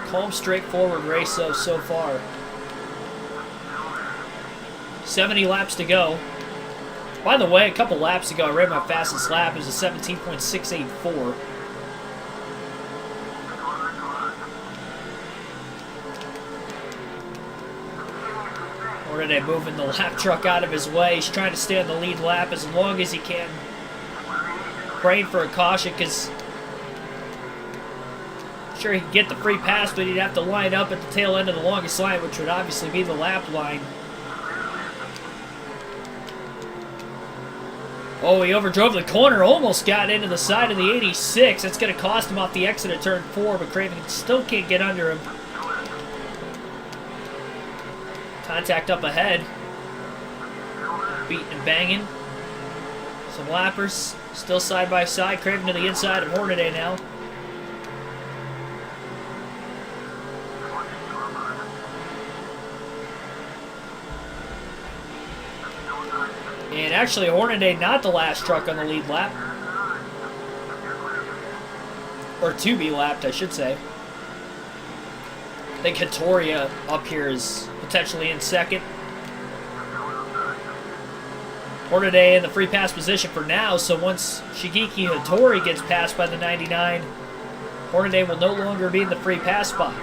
Speaker 1: Calm, straightforward race so far. 70 laps to go. By the way, a couple laps ago, I ran my fastest lap. It was a 17.684. Hornaday moving the lap truck out of his way. He's trying to stay on the lead lap as long as he can. Praying for a caution because sure he could get the free pass, but he'd have to line up at the tail end of the longest line, which would obviously be the lap line. Oh, he overdrove the corner, almost got into the side of the 86. That's going to cost him off the exit at turn 4, but Craven still can't get under him. Contact up ahead. Beating and banging. Some lappers still side by side. Craven to the inside of Hornaday now. And actually, Hornaday not the last truck on the lead lap. Or to be lapped, I should say. I think Hattori up here is potentially in second. Hornaday in the free pass position for now, so once Shigeki Hattori gets passed by the 99, Hornaday will no longer be in the free pass spot.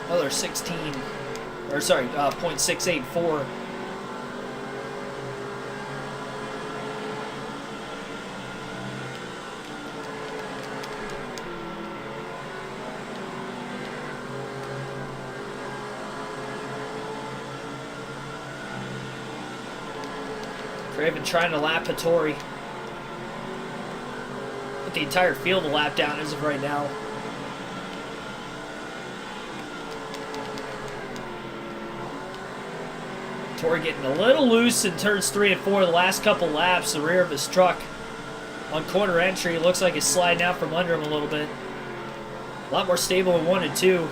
Speaker 1: Another 16, or sorry, 0.684. Craven trying to lap Hattori. Put the entire field a lap down as of right now. Hattori getting a little loose in turns 3 and 4 the last couple laps. The rear of his truck on corner entry looks like it's sliding out from under him a little bit. A lot more stable in 1 and 2.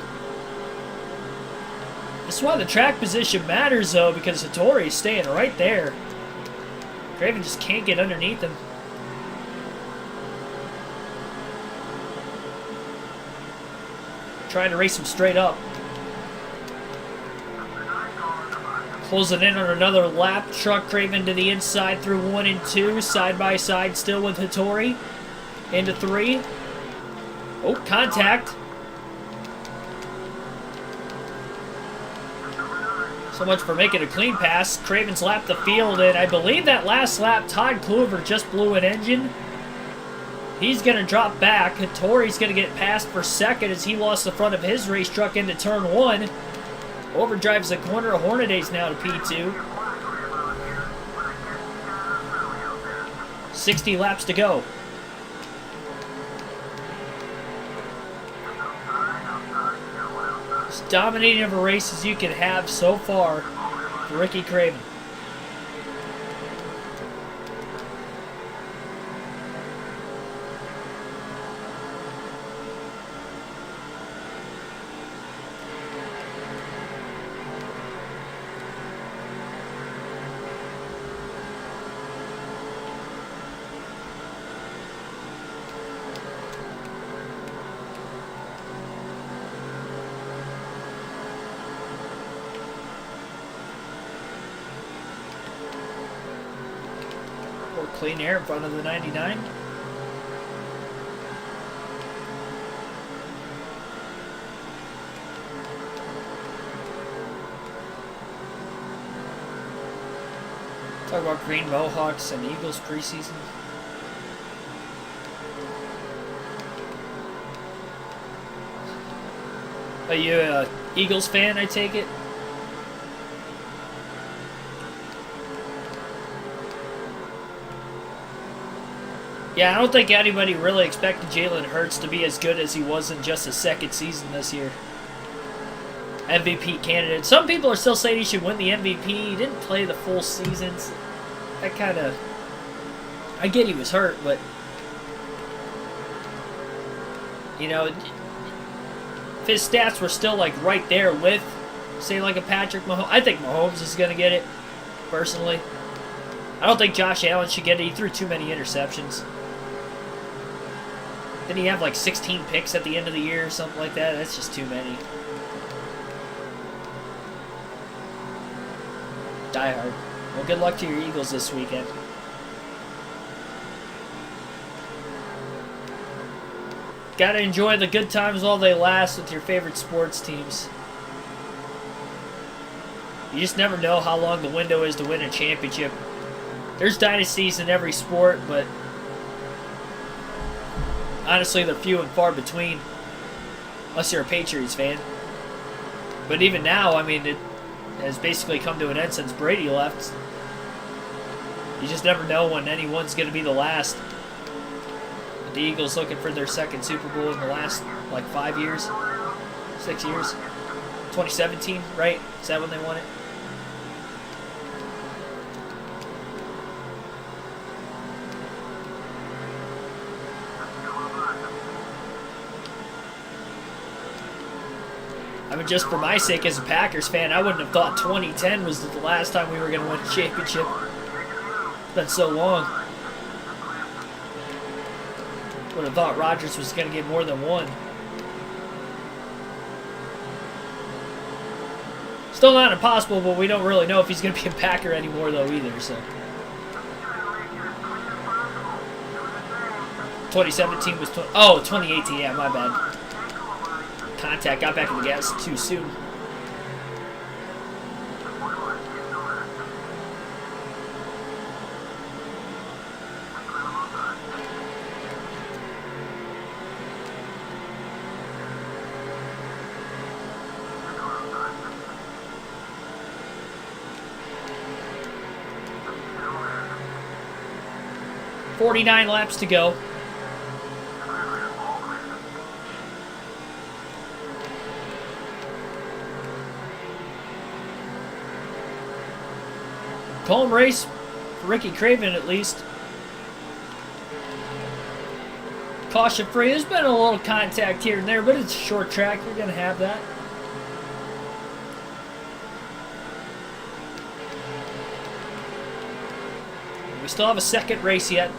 Speaker 1: This is why the track position matters, though, because Hattori is staying right there. Craven just can't get underneath him. Trying to race him straight up. Closing in on another lap. Truck Craven to the inside through 1 and 2. Side by side still with Hattori. Into 3. Oh, contact. So much for making a clean pass. Craven's lapped the field, and I believe that last lap, Todd Kluver just blew an engine. He's going to drop back. Hattori's going to get passed for second as he lost the front of his race truck into turn 1. Overdrives the corner of Hornadays now to P2. 60 laps to go. As dominating of a race as you can have so far for Ricky Craven. Clean air in front of the 99. Talk about Green Mohawks and Eagles preseason. Are you a Eagles fan, I take it? Yeah, I don't think anybody really expected Jalen Hurts to be as good as he was in just his second season this year. MVP candidate. Some people are still saying he should win the MVP. He didn't play the full seasons. That kind of... I get he was hurt, but... You know, if his stats were still like right there with, say, like a Patrick Mahomes... I think Mahomes is going to get it, personally. I don't think Josh Allen should get it. He threw too many interceptions. Didn't he have like 16 picks at the end of the year or something like that? That's just too many. Die hard. Well, good luck to your Eagles this weekend. Gotta enjoy the good times while they last with your favorite sports teams. You just never know how long the window is to win a championship. There's dynasties in every sport, but honestly, they're few and far between, unless you're a Patriots fan. But even now, I mean, it has basically come to an end since Brady left. You just never know when anyone's going to be the last. The Eagles looking for their second Super Bowl in the last, like, 5 years? 6 years? 2017, right? Is that when they won it? I mean, just for my sake as a Packers fan, I wouldn't have thought 2010 was the last time we were going to win a championship. It's been so long. Would have thought Rodgers was going to get more than one. Still not impossible, but we don't really know if he's going to be a Packer anymore, though, either. So 2017 was... 2018, yeah, my bad. Contact, got back in the gas too soon. .49 laps to go. Home race for Ricky Craven, at least. Caution free. There's been a little contact here and there, but it's a short track. You're going to have that. We still have a second race yet.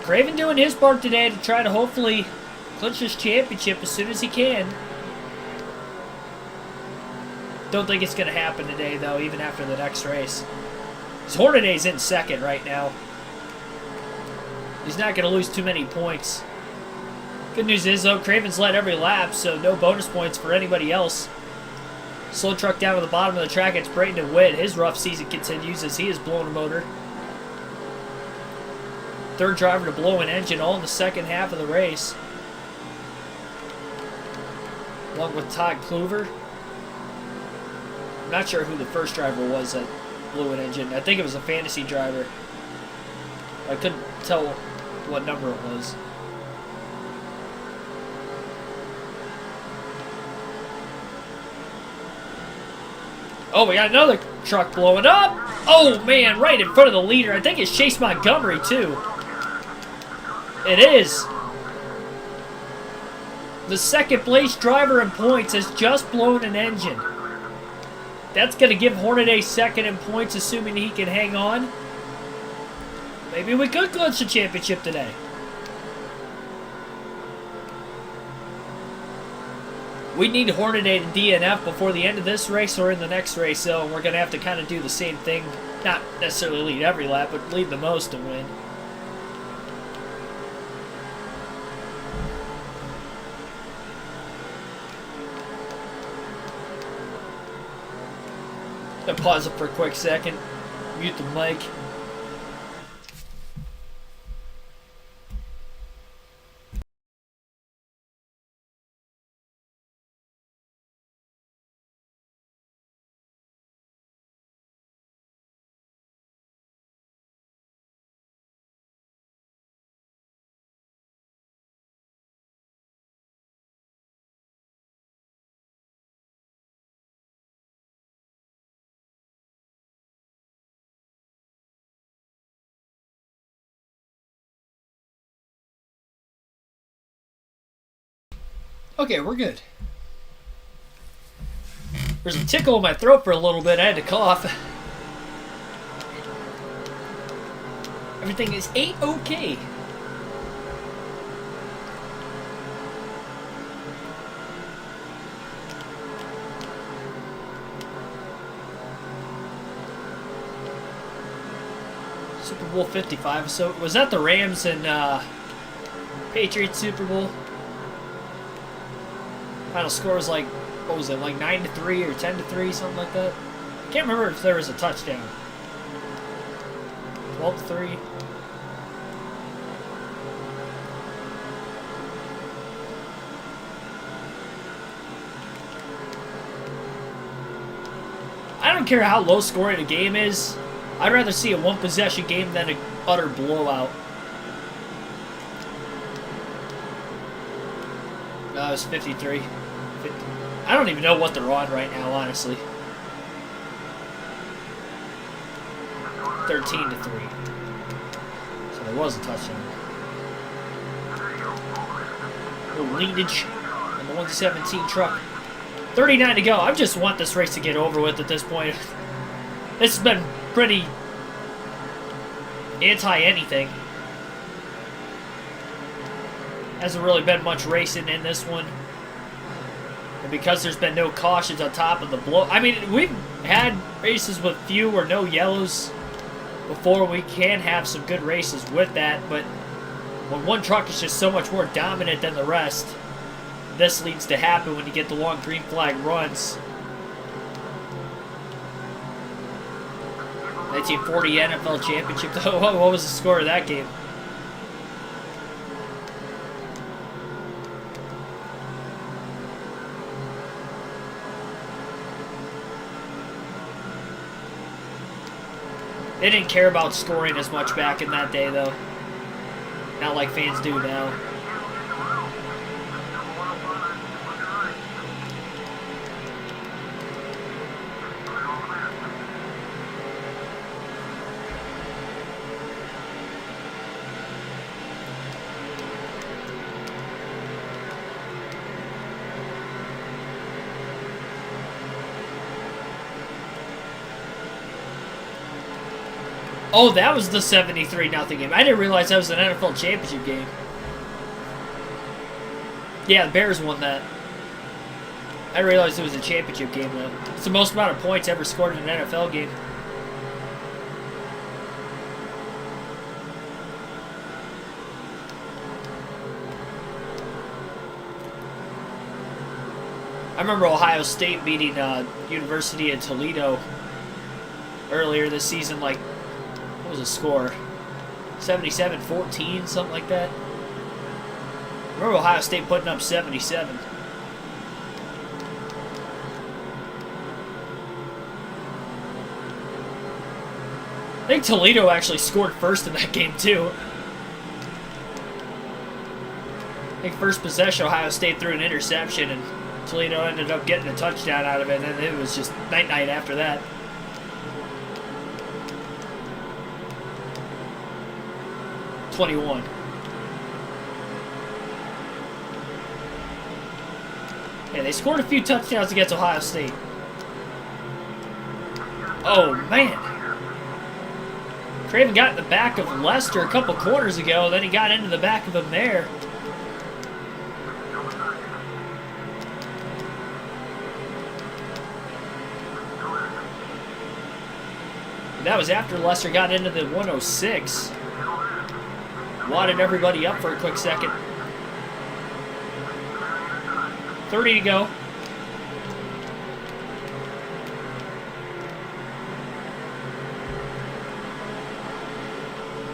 Speaker 1: Craven doing his part today to try to hopefully clinch this championship as soon as he can. Don't think it's going to happen today, though, even after the next race. Hornaday's in second right now. He's not going to lose too many points. Good news is, though, Craven's led every lap, so no bonus points for anybody else. Slow truck down to the bottom of the track. It's Brayton Witt. His rough season continues as he is blowing a motor. Third driver to blow an engine all in the second half of the race. Along with Todd Kluver. not sure who the first driver was that blew an engine. I think it was a fantasy driver. I couldn't tell what number it was. Oh, we got another truck blowing up. Oh, man, right in front of the leader. I think it's Chase Montgomery, too. It is. The second place driver in points has just blown an engine. That's going to give Hornaday second in points, assuming he can hang on. Maybe we could clinch the championship today. We need Hornaday to DNF before the end of this race or in the next race, so we're going to have to kind of do the same thing. Not necessarily lead every lap, but lead the most to win. I'm gonna pause it for a quick second. Mute the mic. Okay, we're good. There's a tickle in my throat for a little bit. I had to cough. Everything is A-OK. Super Bowl 55. So, was that the Rams and Patriots Super Bowl? Final score was like, what was it, like 9-3 or 10-3, something like that? I can't remember if there was a touchdown. 12-3. I don't care how low scoring a game is. I'd rather see a one possession game than an utter blowout. No, it was 53. 50. I don't even know what they're on right now, honestly. 13-3. So there was a touchdown. A little leadage on the 117 truck. 39 to go. I just want this race to get over with at this point. This has been pretty anti-anything. Hasn't really been much racing in this one. And because there's been no cautions on top of the blow... I mean, we've had races with few or no yellows before. We can have some good races with that, but when one truck is just so much more dominant than the rest, this leads to happen when you get the long green flag runs. 1940 NFL Championship. What was the score of that game? They didn't care about scoring as much back in that day, though. Not like fans do now. Oh, that was the 73-0 game. I didn't realize that was an NFL championship game. Yeah, the Bears won that. I realized it was a championship game, though. It's the most amount of points ever scored in an NFL game. I remember Ohio State beating University of Toledo earlier this season, like, what was the score? 77-14, something like that. I remember Ohio State putting up 77. think Toledo actually scored first in that game, too. I think first possession, Ohio State threw an interception, and Toledo ended up getting a touchdown out of it, and it was just night-night after that. '21. Yeah, they scored a few touchdowns against Ohio State. Oh, man. Craven got in the back of Lester a couple quarters ago, then he got into the back of him there. And that was after Lester got into the 106. Wadded everybody up for a quick second. 30 to go.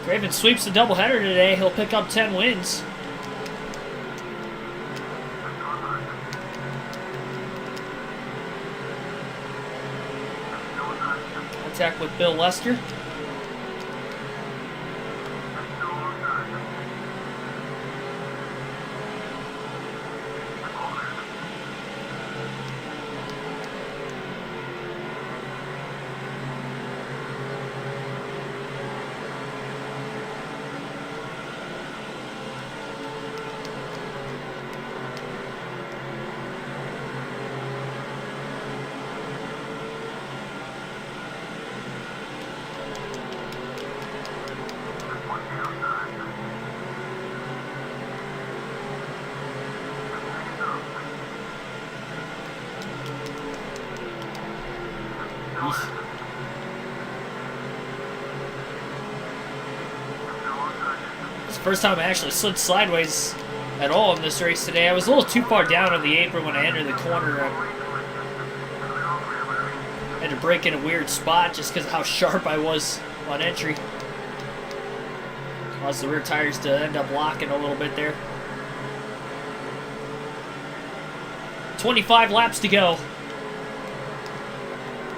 Speaker 1: Craven sweeps the doubleheader today. He'll pick up 10 wins. Attack with Bill Lester. It's the first time I actually slid sideways at all in this race today. I was a little too far down on the apron when I entered the corner. I had to brake in a weird spot just because of how sharp I was on entry. Caused the rear tires to end up locking a little bit there. 25 laps to go.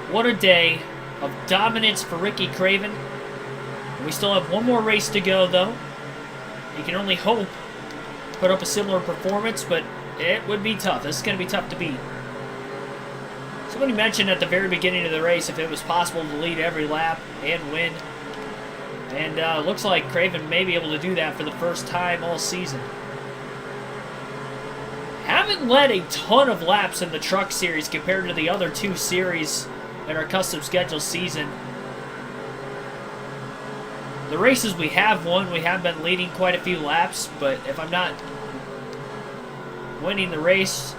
Speaker 1: What a day of dominance for Ricky Craven. We still have one more race to go, though. You can only hope put up a similar performance, but it would be tough. This is going to be tough to beat. Somebody mentioned at the very beginning of the race if it was possible to lead every lap and win. And looks like Craven may be able to do that for the first time all season. Haven't led a ton of laps in the Truck Series compared to the other two series in our custom schedule season. The races we have won, we have been leading quite a few laps, but if I'm not winning the race,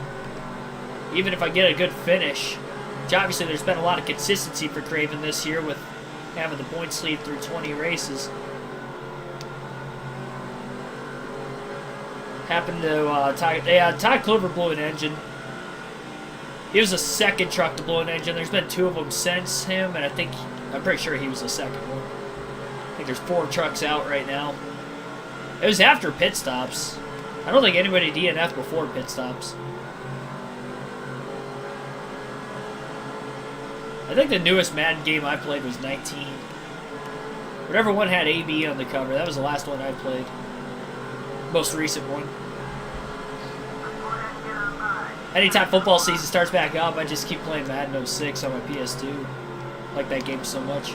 Speaker 1: even if I get a good finish, which obviously there's been a lot of consistency for Craven this year with having the points lead through 20 races. Happened to Todd Clover blew an engine. He was the second truck to blow an engine. There's been two of them since him, and I'm pretty sure he was the second one. I think there's 4 trucks out right now. It was after pit stops. I don't think anybody DNF'd before pit stops. I think the newest Madden game I played was 19. Whatever one had AB on the cover, that was the last one I played. Most recent one. Anytime football season starts back up, I just keep playing Madden 06 on my PS2. I like that game so much.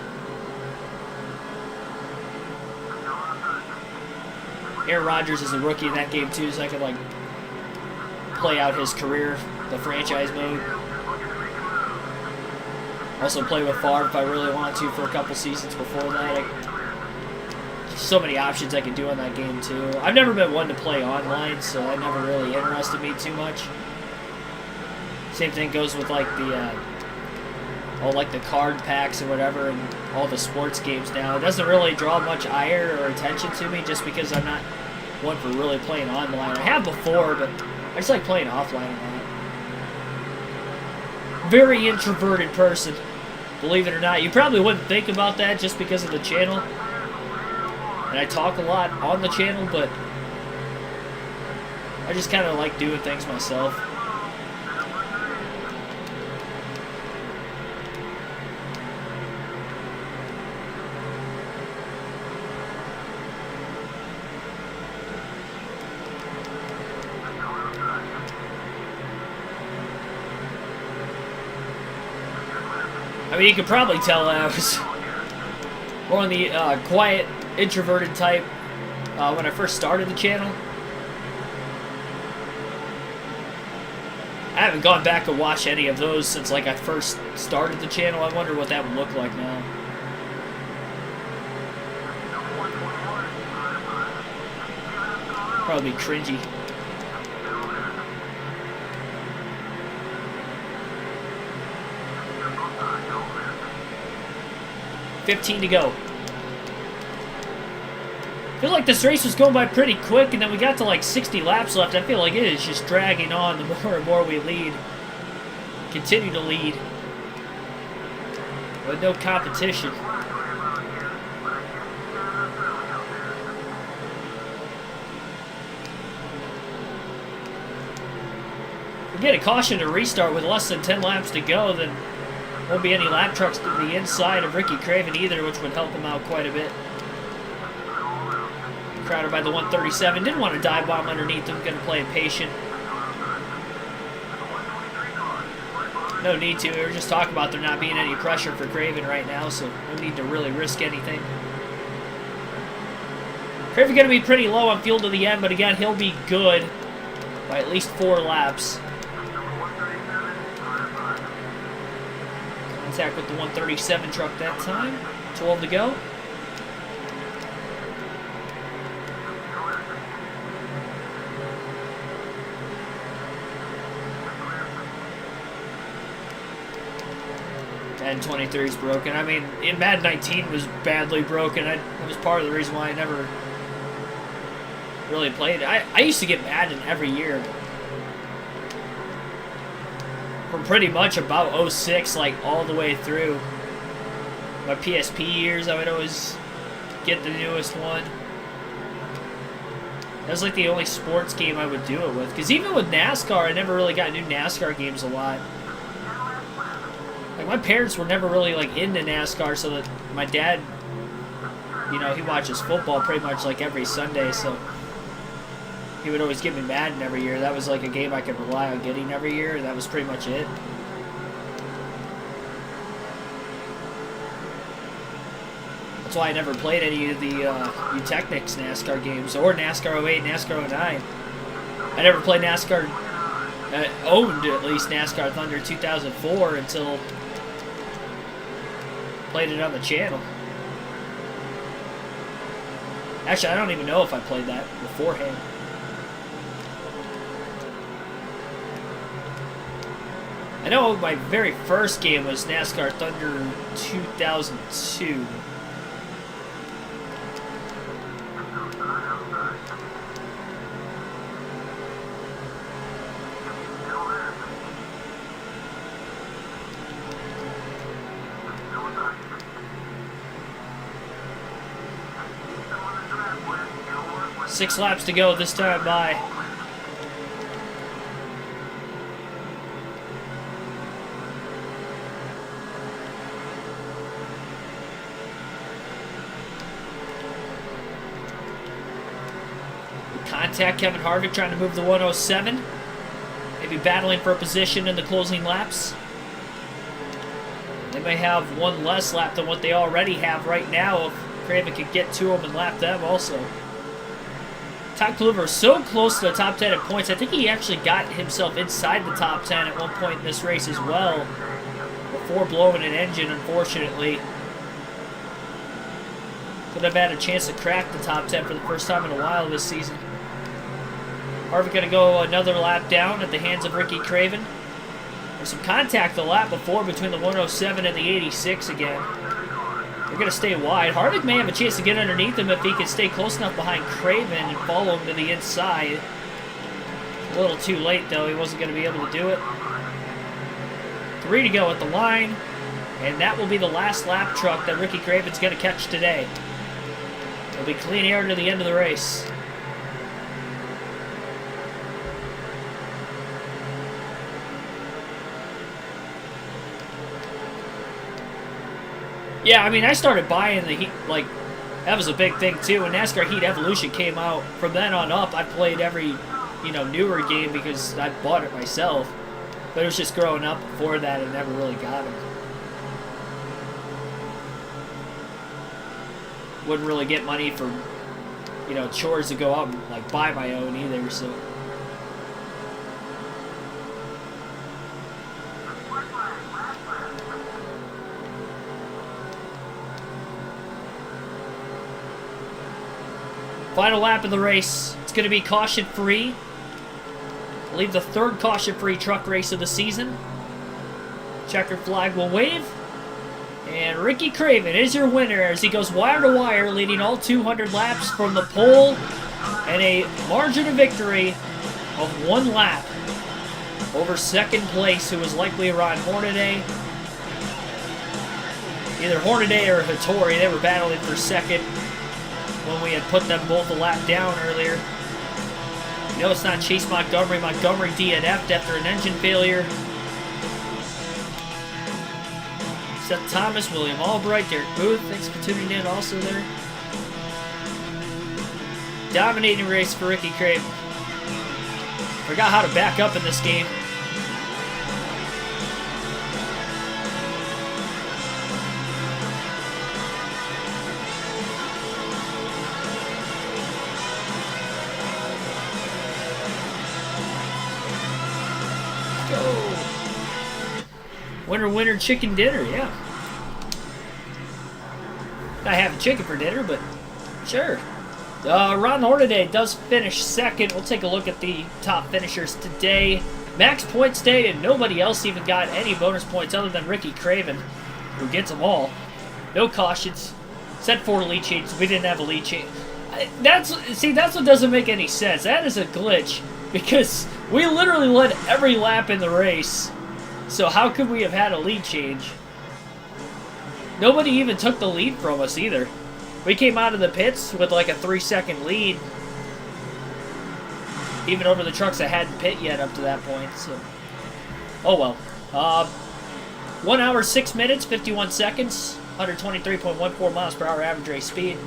Speaker 1: Aaron Rodgers is a rookie in that game too, so I could like play out his career, the franchise mode. Also play with Favre if I really want to for a couple seasons before that. So many options I can do on that game too. I've never been one to play online, so that never really interested me too much. Same thing goes with like the all like the card packs or whatever, and all the sports games now. It doesn't really draw much ire or attention to me just because I'm not one for really playing online. I have before, but I just like playing offline a lot. Very introverted person, believe it or not. You probably wouldn't think about that just because of the channel. And I talk a lot on the channel, but I just kind of like doing things myself. I mean, you could probably tell that I was more on the quiet, introverted type when I first started the channel. I haven't gone back and watched any of those since like I first started the channel. I wonder what that would look like now. Probably cringy. $15 to go. I feel like this race was going by pretty quick, and then we got to like 60 laps left. I feel like it is just dragging on the more and more we lead. Continue to lead. With no competition. We get a caution to restart with less than 10 laps to go, then won't be any lap trucks to the inside of Ricky Craven either, which would help him out quite a bit. Crowder by the 137. Didn't want to dive bomb underneath him. Going to play it patient. No need to. We were just talking about there not being any pressure for Craven right now, so no need to really risk anything. Craven going to be pretty low on fuel to the end, but again, he'll be good by at least 4 laps. Contact with the 137 truck that time. 12 to go. And 23 is broken. I mean, in Madden 19 was badly broken. That was part of the reason why I never really played it. I used to get Madden every year. From pretty much about 06, like all the way through my PSP years, I would always get the newest one. That was like the only sports game I would do it with. Because even with NASCAR, I never really got new NASCAR games a lot. Like, my parents were never really, like, into NASCAR, so that my dad, you know, he watches football pretty much, like, every Sunday, so he would always give me Madden every year. That was, like, a game I could rely on getting every year, and that was pretty much it. That's why I never played any of the Eutechnics NASCAR games, or NASCAR 08, NASCAR 09. I never played NASCAR, owned at least NASCAR Thunder 2004 until played it on the channel. Actually, I don't even know if I played that beforehand. I know my very first game was NASCAR Thunder 2002. Six laps to go this time by. Contact Kevin Harvick trying to move the 107. Maybe battling for a position in the closing laps. They may have one less lap than what they already have right now if Craven could get to them and lap them also. Todd Kluber is so close to the top 10 at points. I think he actually got himself inside the top 10 at one point in this race as well before blowing an engine, unfortunately. Could have had a chance to crack the top 10 for the first time in a while this season. Harvick going to go another lap down at the hands of Ricky Craven. There's some contact the lap before between the 107 and the 86 again. They're going to stay wide. Harvick may have a chance to get underneath him if he can stay close enough behind Craven and follow him to the inside. A little too late, though. He wasn't going to be able to do it. 3 to go at the line. And that will be the last lap truck that Ricky Craven's going to catch today. It'll be clean air to the end of the race. Yeah, I mean, I started buying the Heat, like, that was a big thing, too. When NASCAR Heat Evolution came out, from then on up, I played every, you know, newer game because I bought it myself. But it was just growing up before that and never really got them. wouldn't really get money for, you know, chores to go out and like buy my own either. So. Final lap of the race. It's going to be caution-free. I believe the third caution-free truck race of the season. Checkered flag will wave. And Ricky Craven is your winner as he goes wire to wire, leading all 200 laps from the pole. And a margin of victory of 1 lap over second place, who was likely Ron Hornaday. Either Hornaday or Hattori. They were battling for second when we had put them both a lap down earlier. No, it's not Chase Montgomery. Montgomery DNF'd after an engine failure. Seth Thomas, William Albright, Derek Booth, thanks for tuning in also there. Dominating race for Ricky Craven. Forgot how to back up in this game. Winner, winner, chicken dinner, yeah. Not having chicken for dinner, but sure. Ron Hornaday does finish second. We'll take a look at the top finishers today. Max points day, and nobody else even got any bonus points other than Ricky Craven, who gets them all. No cautions. Set 4 lead changes. We didn't have a lead change. That's what doesn't make any sense. That is a glitch, because we literally led every lap in the race. So how could we have had a lead change? Nobody even took the lead from us either. We came out of the pits with like a 3-second lead, even over the trucks that hadn't pit yet up to that point. So, oh well. 1 hour, 6 minutes, 51 seconds, 123.14 miles per hour average race speed.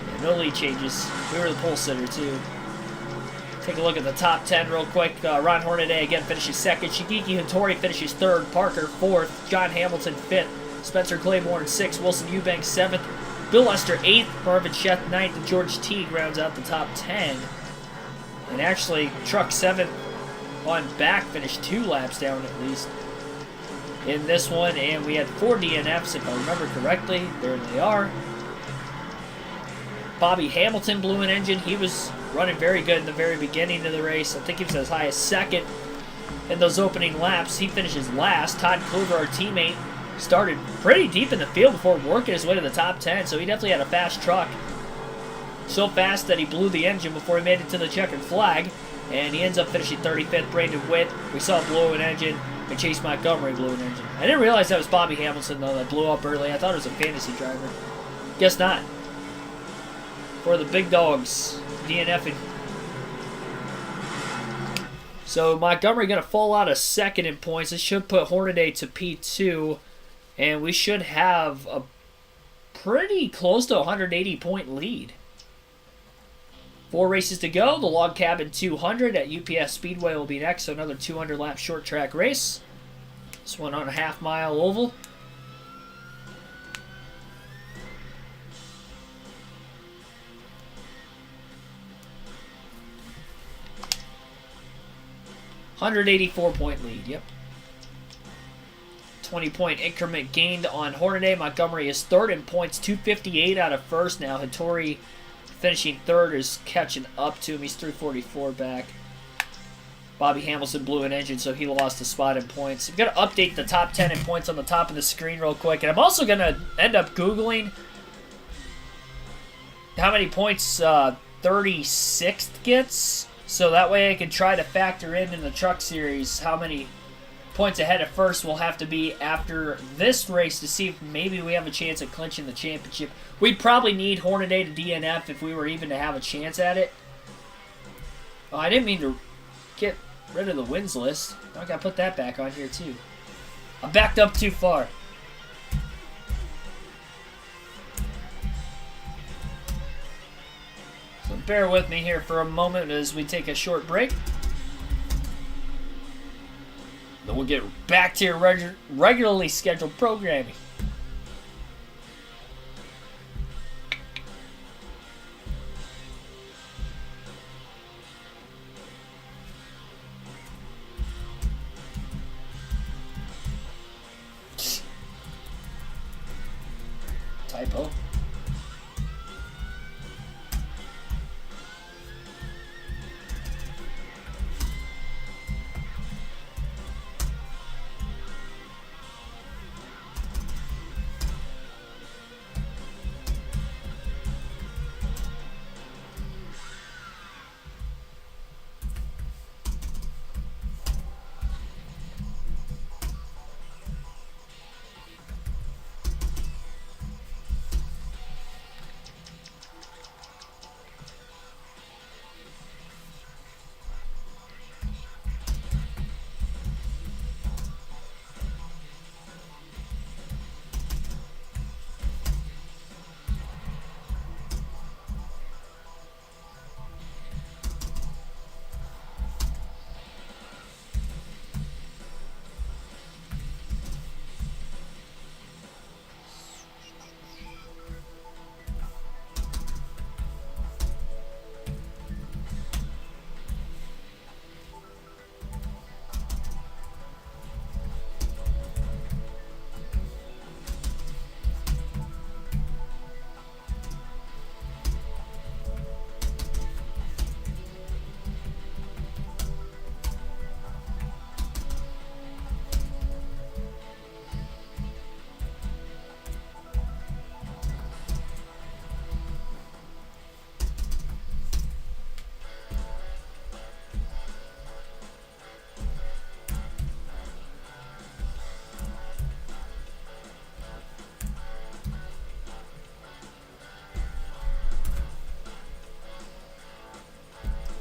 Speaker 1: Yeah, no lead changes. We were the pole sitter too. Take a look at the top 10 real quick. Ron Hornaday again finishes second. Shigeki Hattori finishes third. Parker fourth. John Hamilton fifth. Spencer Claiborne sixth. Wilson Eubanks seventh. Bill Lester eighth. Marvin Sheth ninth. And George Teague rounds out the top 10. And actually, truck 7 on back finished 2 laps down at least in this one. And we had 4 DNFs if I remember correctly. There they are. Bobby Hamilton blew an engine. He was running very good in the very beginning of the race. I think he was as high as second in those opening laps. He finishes last. Todd Kluger, our teammate, started pretty deep in the field before working his way to the top 10, so he definitely had a fast truck. So fast that he blew the engine before he made it to the checkered flag, and he ends up finishing 35th. Brandon Witt, we saw blow an engine, and Chase Montgomery blew an engine. I didn't realize that was Bobby Hamilton, though, that blew up early. I thought it was a fantasy driver. Guess not. For the big dogs, DNFing. So Montgomery going to fall out of second in points. This should put Hornaday to P2, and we should have a pretty close to 180-point lead. 4 races to go. The Log Cabin 200 at UPS Speedway will be next, so another 200-lap short track race. This one on a half-mile oval. $184-point lead, yep. 20-point increment gained on Hornaday. Montgomery is third in points, 258 out of first now. Hattori finishing third is catching up to him. He's 344 back. Bobby Hamilton blew an engine, so he lost a spot in points. I'm going to update the top 10 in points on the top of the screen real quick, and I'm also going to end up Googling how many points 36th gets. So that way I can try to factor in the truck series how many points ahead of first will have to be after this race to see if maybe we have a chance at clinching the championship. We'd probably need Hornaday to DNF if we were even to have a chance at it. Oh, I didn't mean to get rid of the wins list. I got to put that back on here too. I backed up too far. So bear with me here for a moment as we take a short break. Then we'll get back to your regularly scheduled programming. Oh.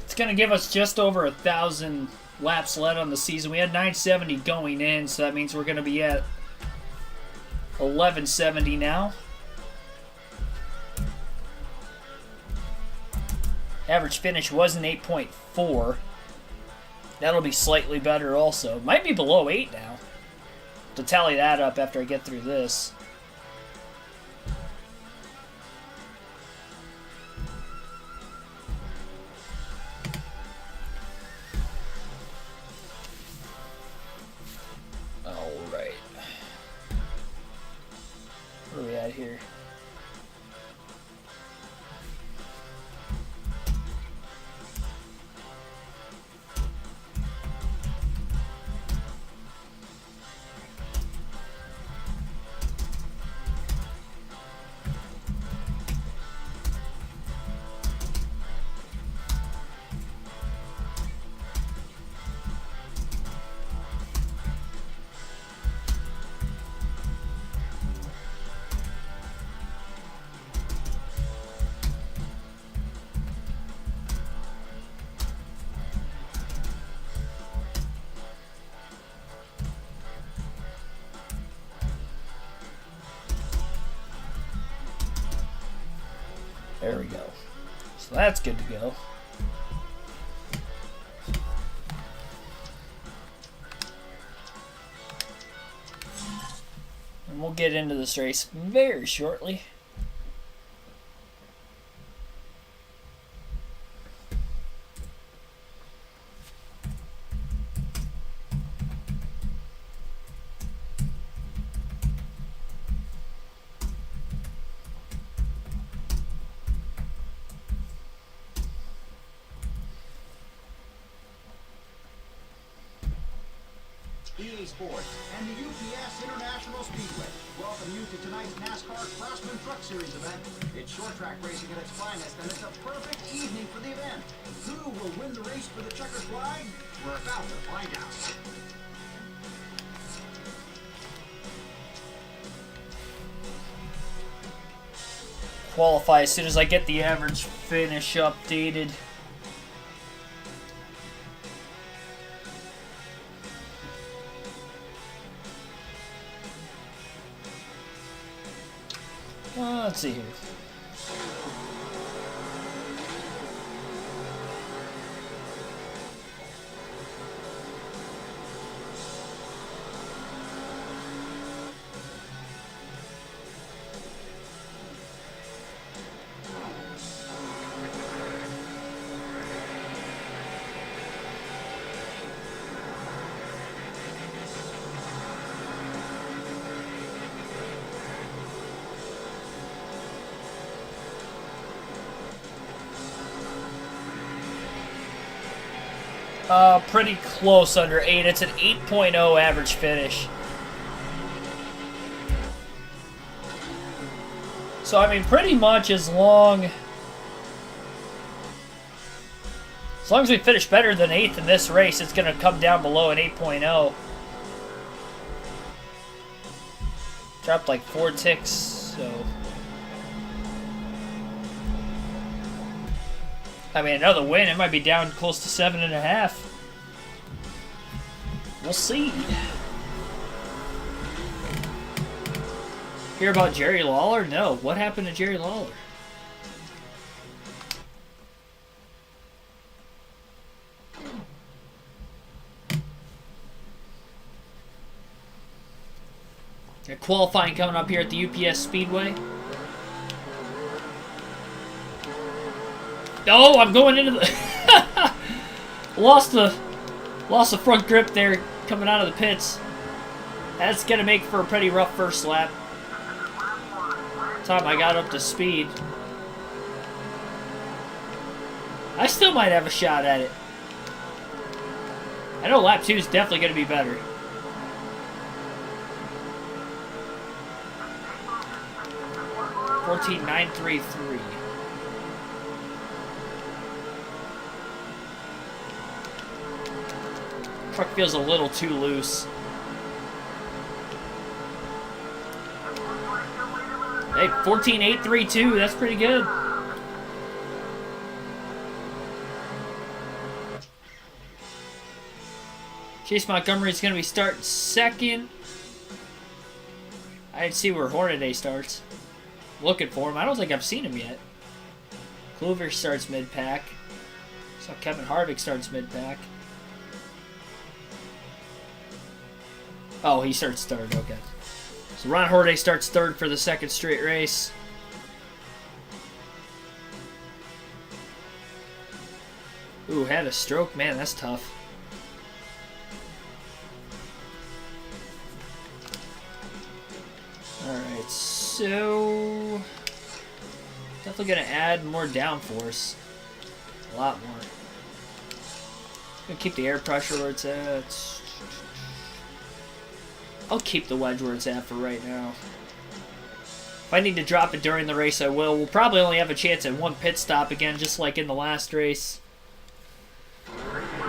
Speaker 1: It's going to give us just over 1,000 laps led on the season. We had 970 going in, so that means we're going to be at 1170 now. Average finish was an 8.4. That'll be slightly better also. Might be below 8 now. To tally that up after I get through this. Alright. Where are we at here? There we go. So that's good to go. And we'll get into this race very shortly.
Speaker 2: EA Sports and the UPS International Speedway welcome you to tonight's NASCAR Craftsman Truck Series event. It's short track racing at its finest, and it's a perfect evening for the event. Who will win the race for the checkered flag? We're about to find out.
Speaker 1: Qualify as soon as I get the average finish updated. Let's see here. Pretty close under 8. It's an 8.0 average finish. So, I mean, pretty much as long as we finish better than 8th in this race, it's going to come down below an 8.0. Dropped like 4 ticks, so... I mean, another win, it might be down close to 7.5. We'll see. Hear about Jerry Lawler? No. What happened to Jerry Lawler? Got qualifying coming up here at the UPS Speedway. Oh, I'm going into the... lost the front grip there coming out of the pits. That's going to make for a pretty rough first lap. Time I got up to speed. I still might have a shot at it. I know lap 2 is definitely going to be better. $14,933. Truck feels a little too loose. Hey, 14,832. That's pretty good. Chase Montgomery is going to be starting second. I didn't see where Hornaday starts. Looking for him. I don't think I've seen him yet. Kluver starts mid-pack. So Kevin Harvick starts mid-pack. Oh, he starts third. Okay. So Ron Hornaday starts third for the second straight race. Ooh, had a stroke. Man, that's tough. Alright, so... definitely going to add more downforce. A lot more. Going to keep the air pressure where it's at. I'll keep the wedge where it's at for right now. If I need to drop it during the race, I will. We'll probably only have a chance at one pit stop again, just like in the last race.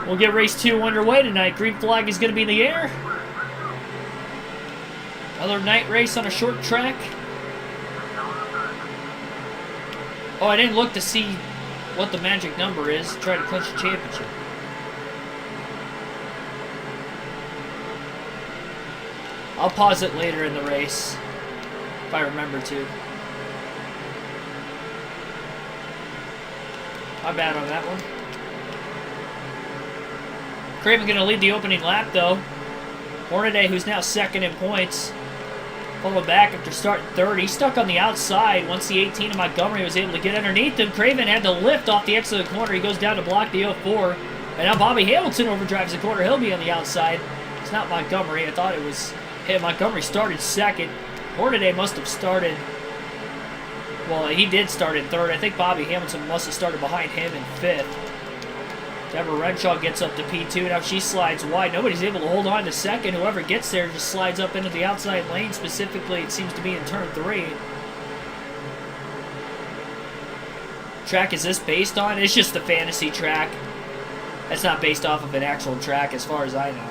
Speaker 1: We'll get race 2 underway tonight. Green flag is going to be in the air. Another night race on a short track. Oh, I didn't look to see what the magic number is to try to clinch the championship. I'll pause it later in the race, if I remember to. My bad on that one. Craven going to lead the opening lap, though. Hornaday, who's now second in points, pulling back after starting third. He's stuck on the outside once the 18 of Montgomery was able to get underneath him. Craven had to lift off the exit of the corner. He goes down to block the 04. And now Bobby Hamilton overdrives the corner. He'll be on the outside. It's not Montgomery. I thought it was... Hey, Montgomery started second. Hornaday must have started... Well, he did start in third. I think Bobby Hamilton must have started behind him in fifth. Deborah Renshaw gets up to P2. Now she slides wide. Nobody's able to hold on to second. Whoever gets there just slides up into the outside lane. Specifically, it seems to be in turn 3. Track is this based on? It's just a fantasy track. That's not based off of an actual track as far as I know.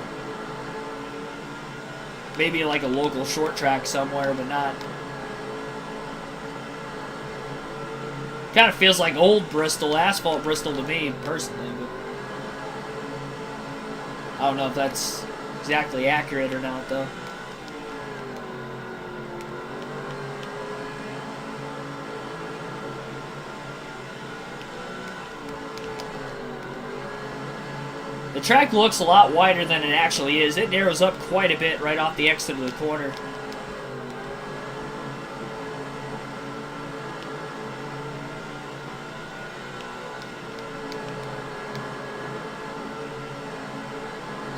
Speaker 1: Maybe like a local short track somewhere, but not. Kind of feels like old Bristol, asphalt Bristol to me, personally. But I don't know if that's exactly accurate or not, though. The track looks a lot wider than it actually is. It narrows up quite a bit right off the exit of the corner.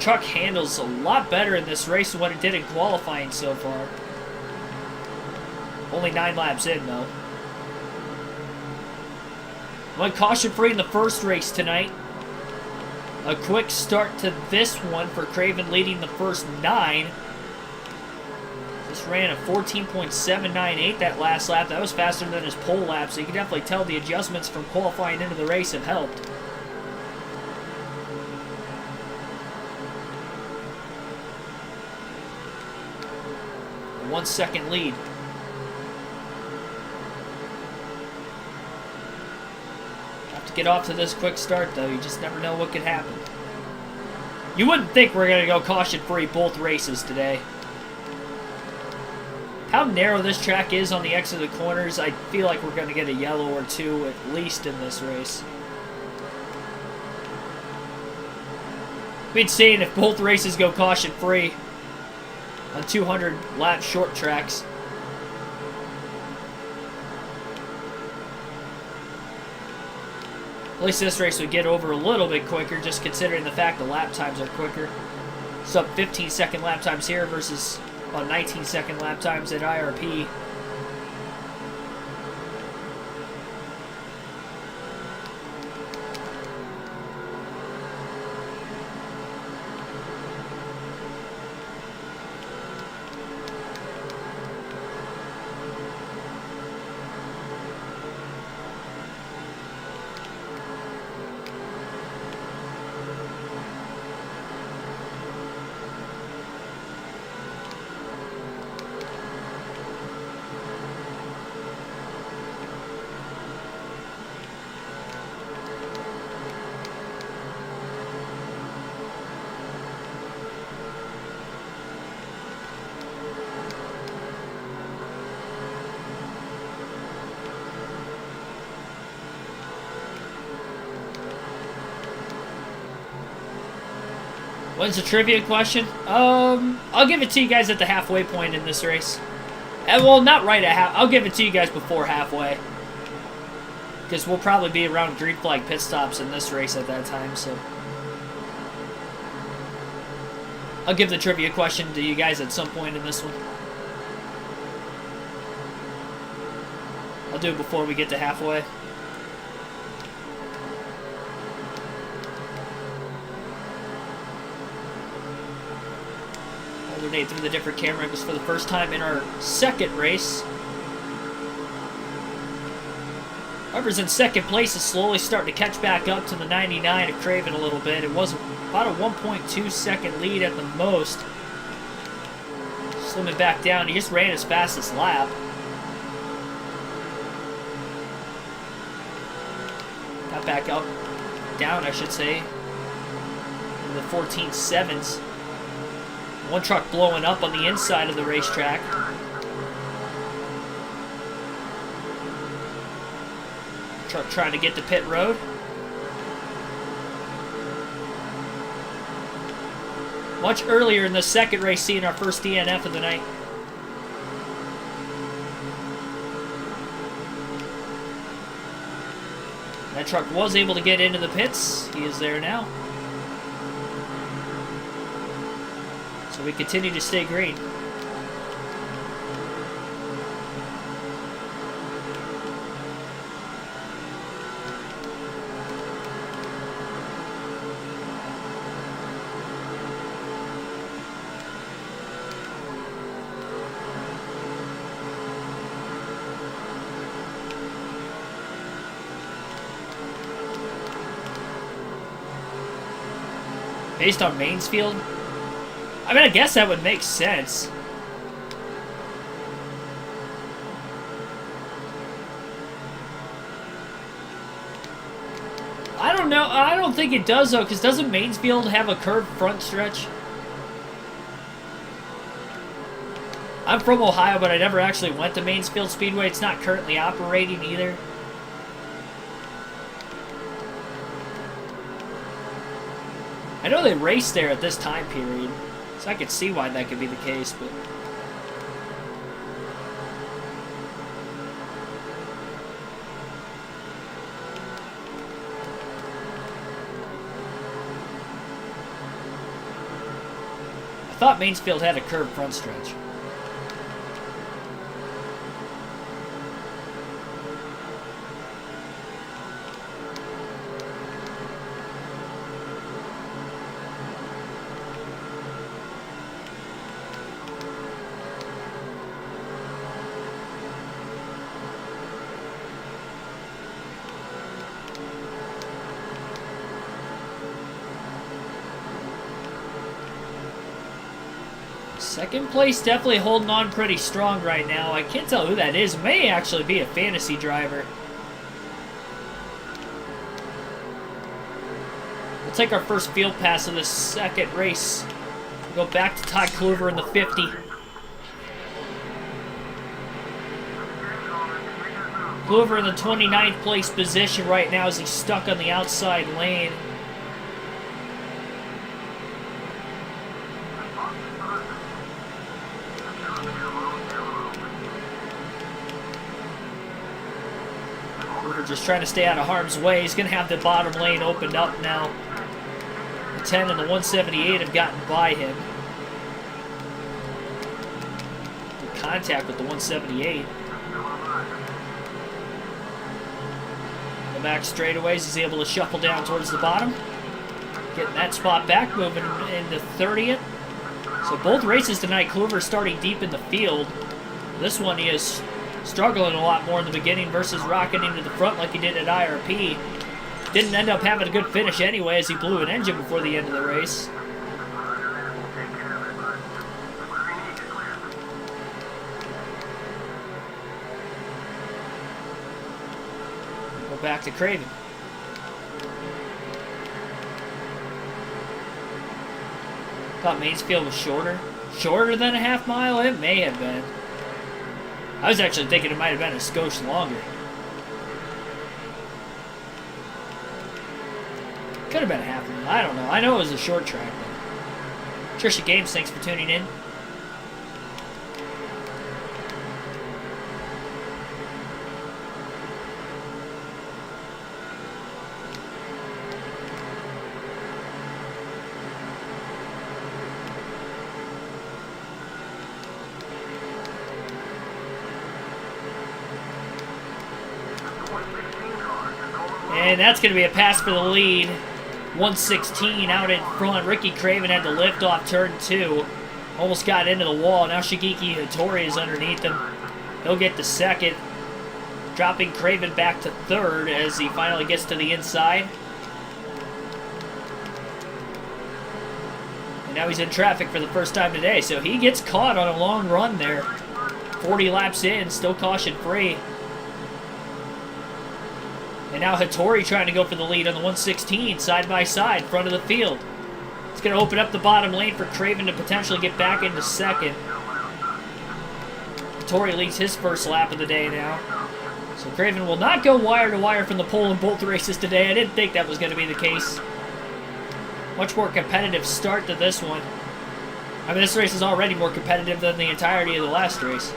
Speaker 1: Truck handles a lot better in this race than what it did in qualifying so far. Only 9 laps in, though. Went caution-free in the first race tonight. A quick start to this one for Craven, leading the first 9. Just ran a 14.798 that last lap. That was faster than his pole lap, so you can definitely tell the adjustments from qualifying into the race have helped. A 1 second lead. Have to get off to this quick start, though. You just never know what could happen. You wouldn't think we're going to go caution-free both races today. How narrow this track is on the exit of the corners, I feel like we're going to get a yellow or 2 at least in this race. We'd seen if both races go caution-free on 200-lap short tracks. At least this race would get over a little bit quicker, just considering the fact the lap times are quicker. Sub 15-second lap times here versus about 19-second lap times at IRP. When's the trivia question? I'll give it to you guys at the halfway point in this race. Well, not right at half. I'll give it to you guys before halfway. Because we'll probably be around green flag pit stops in this race at that time, so. I'll give the trivia question to you guys at some point in this one. I'll do it before we get to halfway. Alternate through the different camera angles for the first time in our second race. Whoever's in second place is slowly starting to catch back up to the 99 of Craven a little bit. It was about a 1.2 second lead at the most. Slimming back down. He just ran his fastest lap. Got back up, down I should say, in the 14.7s. One truck blowing up on the inside of the racetrack. Truck trying to get to pit road. Much earlier in the second race, seeing our first DNF of the night. That truck was able to get into the pits. He is there now. So we continue to stay green. Based on Mansfield? I mean, I guess that would make sense. I don't know. I don't think it does, though, because doesn't Mansfield have a curved front stretch? I'm from Ohio, but I never actually went to Mansfield Speedway. It's not currently operating either. I know they raced there at this time period, so I could see why that could be the case, but... I thought Mansfield had a curved front stretch. Second place definitely holding on pretty strong right now. I can't tell who that is. It may actually be a fantasy driver. We'll take our first field pass of this second race. Go back to Todd Kluver in the 50. Kluver in the 29th place position right now as he's stuck on the outside lane. Kluver just trying to stay out of harm's way. He's going to have the bottom lane opened up now. The 10 and the 178 have gotten by him. Contact with the 178. The back straightaways, he's able to shuffle down towards the bottom. Getting that spot back, moving into 30th. So both races tonight, Kluver starting deep in the field. This one he is struggling a lot more in the beginning versus rocking into the front like he did at IRP. Didn't end up having a good finish anyway as he blew an engine before the end of the race. Go back to Craven. Thought Mansfield was shorter. Shorter than a half mile? It may have been. I was actually thinking it might have been a skosh longer. Could have been a half mile. I don't know. I know it was a short track. Trisha Games, thanks for tuning in. And that's going to be a pass for the lead. 116 out in front. Ricky Craven had to lift off turn 2. Almost got into the wall. Now Shigeki Hattori is underneath him. He'll get to second. Dropping Craven back to third as he finally gets to the inside. And now he's in traffic for the first time today. So he gets caught on a long run there. 40 laps in, still caution free. And now Hattori trying to go for the lead on the 116, side by side, front of the field. It's going to open up the bottom lane for Craven to potentially get back into second. Hattori leads his first lap of the day now. So Craven will not go wire to wire from the pole in both races today. I didn't think that was going to be the case. Much more competitive start to this one. I mean, this race is already more competitive than the entirety of the last race.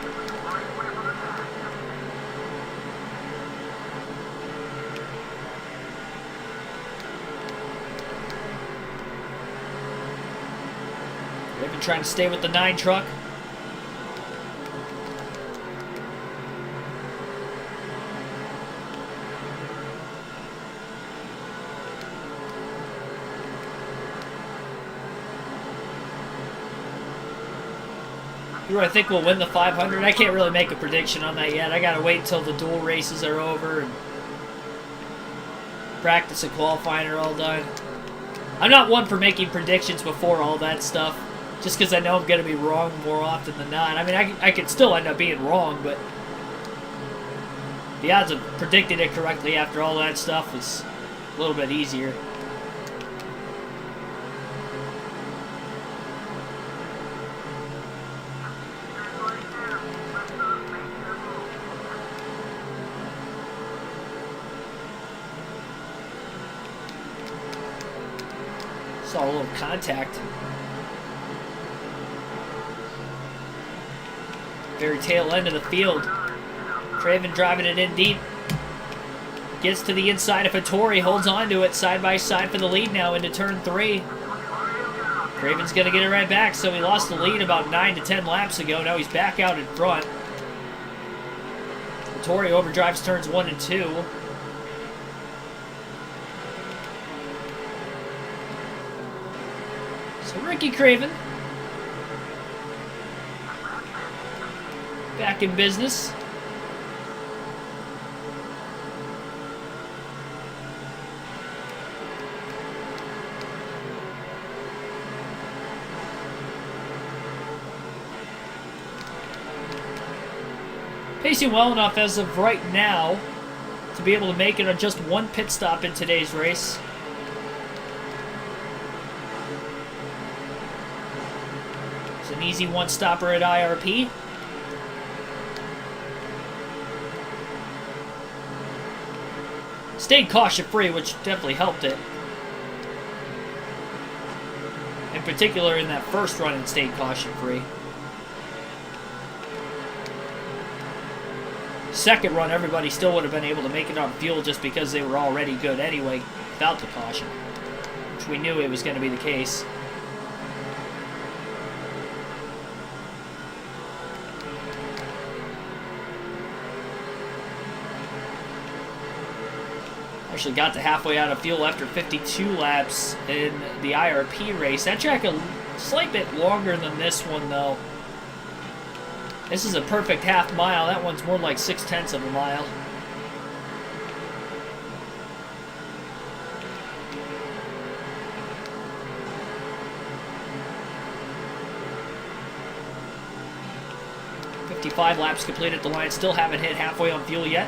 Speaker 1: They've been trying to stay with the 9 truck. Who do I think will win the 500? I can't really make a prediction on that yet. I gotta wait until the dual races are over and practice and qualifying are all done. I'm not one for making predictions before all that stuff, just because I know I'm going to be wrong more often than not. I mean, I could still end up being wrong, but the odds of predicting it correctly after all that stuff is a little bit easier. Saw a little contact. Very tail end of the field. Craven driving it in deep. Gets to the inside of Hattori, holds on to it side by side for the lead now into turn 3. Craven's going to get it right back, so he lost the lead about 9 to 10 laps ago. Now he's back out in front. Hattori overdrives turns 1 and 2. So Ricky Craven back in business. Pacing well enough as of right now to be able to make it on just one pit stop in today's race. It's an easy one-stopper at IRP. Stayed caution-free, which definitely helped it. In particular, in that first run, it stayed caution-free. Second run, everybody still would have been able to make it on fuel just because they were already good anyway without the caution, which we knew it was going to be the case. Actually got to halfway out of fuel after 52 laps in the IRP race. That track a slight bit longer than this one, though. This is a perfect half mile. That one's more like 6/10 of a mile. "55 laps completed at the line. Still haven't hit halfway on fuel yet.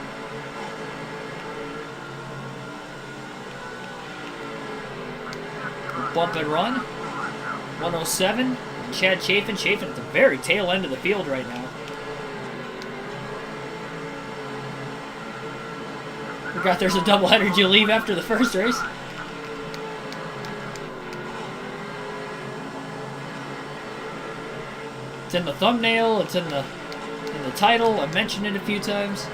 Speaker 1: Bump and run. 107. Chad Chafin. Chafin at the very tail end of the field right now. Forgot there's a doubleheader. Did you leave after the first race? It's in the thumbnail. It's in the title. I mentioned it a few times.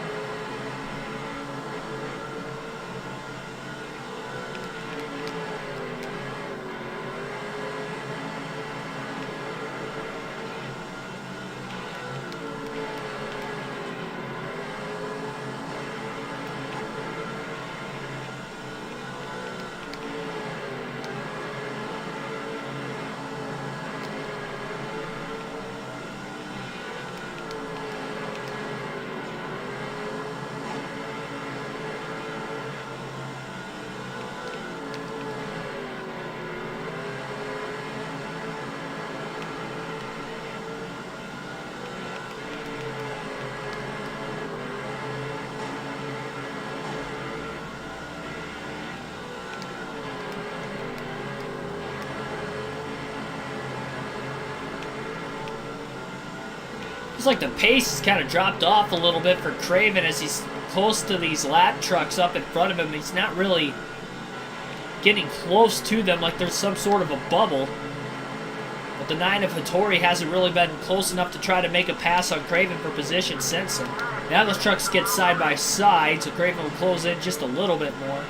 Speaker 1: It's like the pace has kind of dropped off a little bit for Craven as he's close to these lap trucks up in front of him. He's not really getting close to them like there's some sort of a bubble. But the 9 of Hattori hasn't really been close enough to try to make a pass on Craven for position since then. Now those trucks get side by side, so Craven will close in just a little bit more.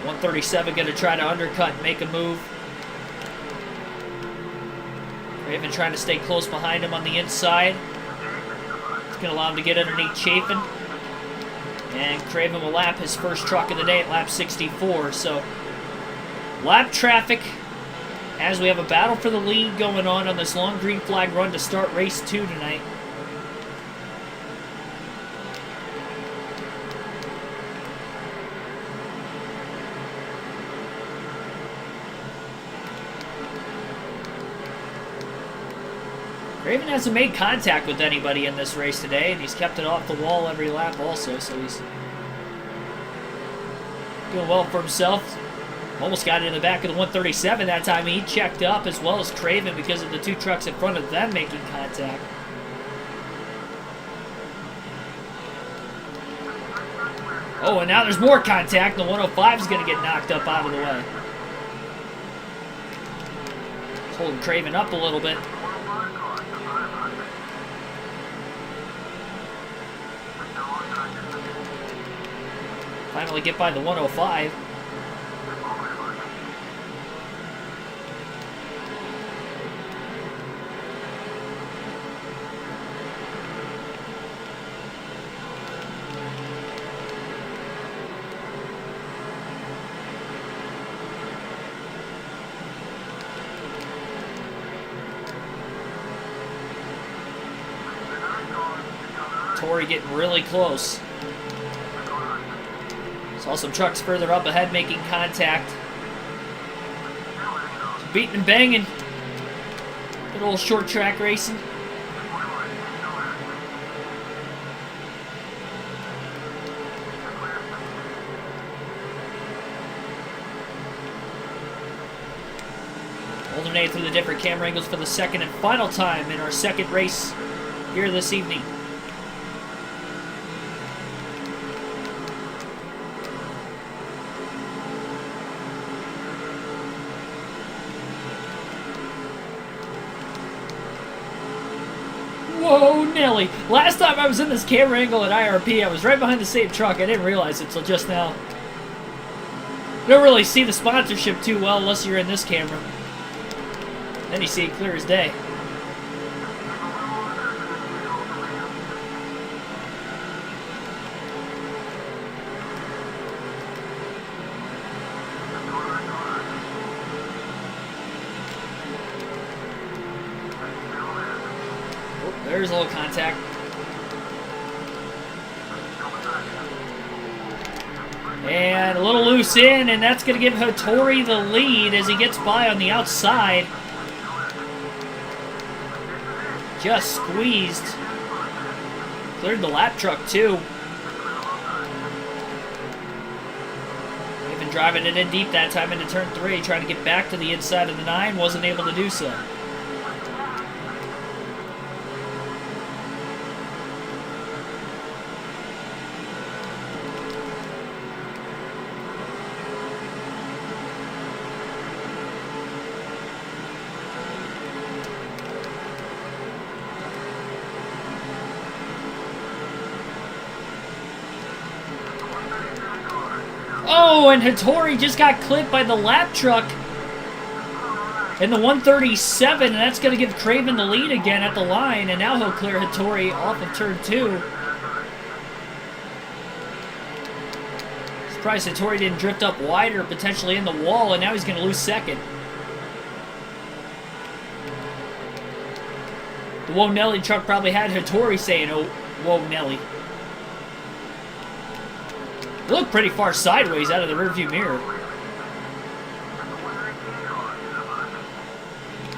Speaker 1: .137 going to try to undercut and make a move. Craven trying to stay close behind him on the inside. It's going to allow him to get underneath Chafin. And Craven will lap his first truck of the day at lap 64. So, lap traffic as we have a battle for the lead going on this long green flag run to start race 2 tonight. Craven hasn't made contact with anybody in this race today, and he's kept it off the wall every lap also, so he's doing well for himself. Almost got in the back of the 137 that time. He checked up as well as Craven because of the 2 trucks in front of them making contact. Oh, and now there's more contact. The 105 is going to get knocked up out of the way. It's holding Craven up a little bit. Finally get by the 105. Tori getting really close. Saw some trucks further up ahead making contact. Beating and banging. little short track racing. Alternate through the different camera angles for the second and final time in our second race here this evening. Whoa, Nelly. Last time I was in this camera angle at IRP, I was right behind the same truck. I didn't realize it till just now. You don't really see the sponsorship too well unless you're in this camera. Then you see it clear as day. There's a little contact. And a little loose in, and that's going to give Hattori the lead as he gets by on the outside. Just squeezed. Cleared the lap truck, too. Even driving it in deep that time into turn 3, trying to get back to the inside of the 9, wasn't able to do so. Oh, and Hattori just got clipped by the lap truck in the 137, and that's going to give Craven the lead again at the line, and now he'll clear Hattori off of turn 2. Surprised Hattori didn't drift up wider, potentially in the wall, and now he's going to lose second. The Whoa Nelly truck probably had Hattori saying, "Oh, whoa Nelly." They look pretty far sideways out of the rearview mirror.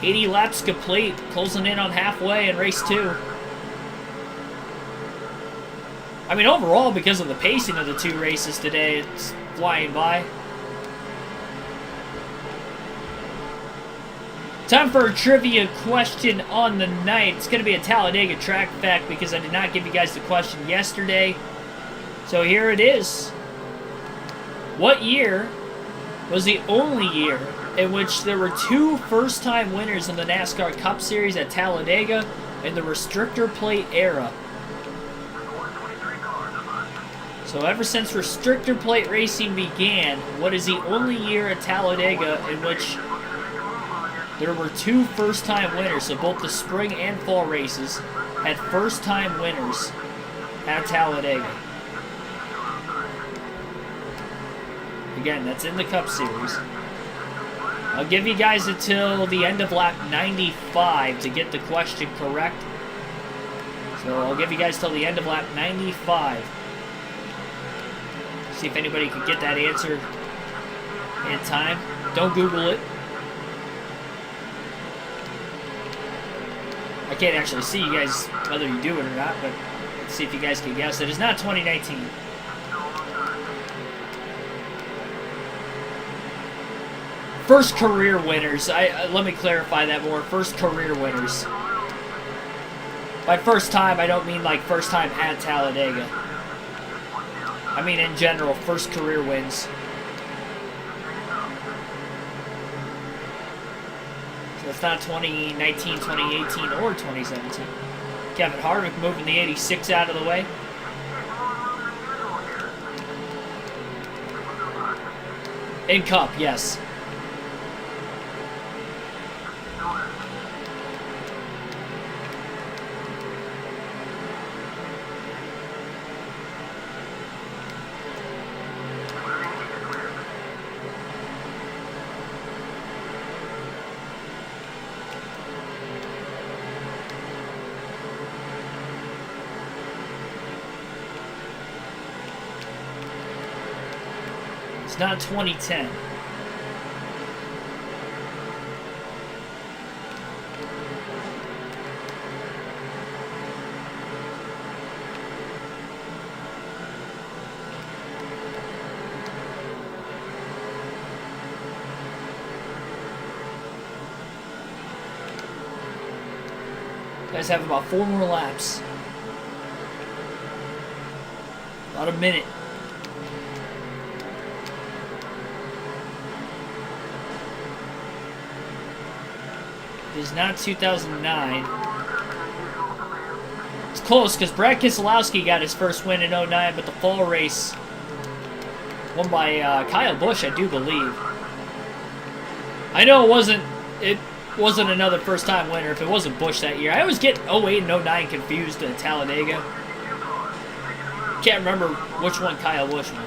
Speaker 1: 80 laps complete, closing in on halfway in race 2. I mean, overall, because of the pacing of the 2 races today, it's flying by. Time for a trivia question on the night. It's going to be a Talladega track fact because I did not give you guys the question yesterday. So here it is. What year was the only year in which there were 2 first-time winners in the NASCAR Cup Series at Talladega in the restrictor plate era? So ever since restrictor plate racing began, what is the only year at Talladega in which there were 2 first-time winners? So both the spring and fall races had first-time winners at Talladega. Again, that's in the Cup Series. I'll give you guys until the end of lap 95 to get the question correct. So I'll give you guys till the end of lap 95. See if anybody can get that answer in time. Don't Google it. I can't actually see you guys whether you do it or not, but let's see if you guys can guess. It is not 2019. First career winners. Let me clarify that more. First career winners. By first time, I don't mean like first time at Talladega. I mean in general, first career wins. So it's not 2019, 2018, or 2017. Kevin Harvick moving the 86 out of the way. In Cup, yes. Not 2010. Guys have about 4 more laps. About a minute. It is not 2009. It's close because Brad Keselowski got his first win in 09, but the fall race won by Kyle Busch, I do believe. I know it wasn't another first-time winner if it wasn't Busch that year. I always get 08 and 09 confused at Talladega. Can't remember which one Kyle Busch won.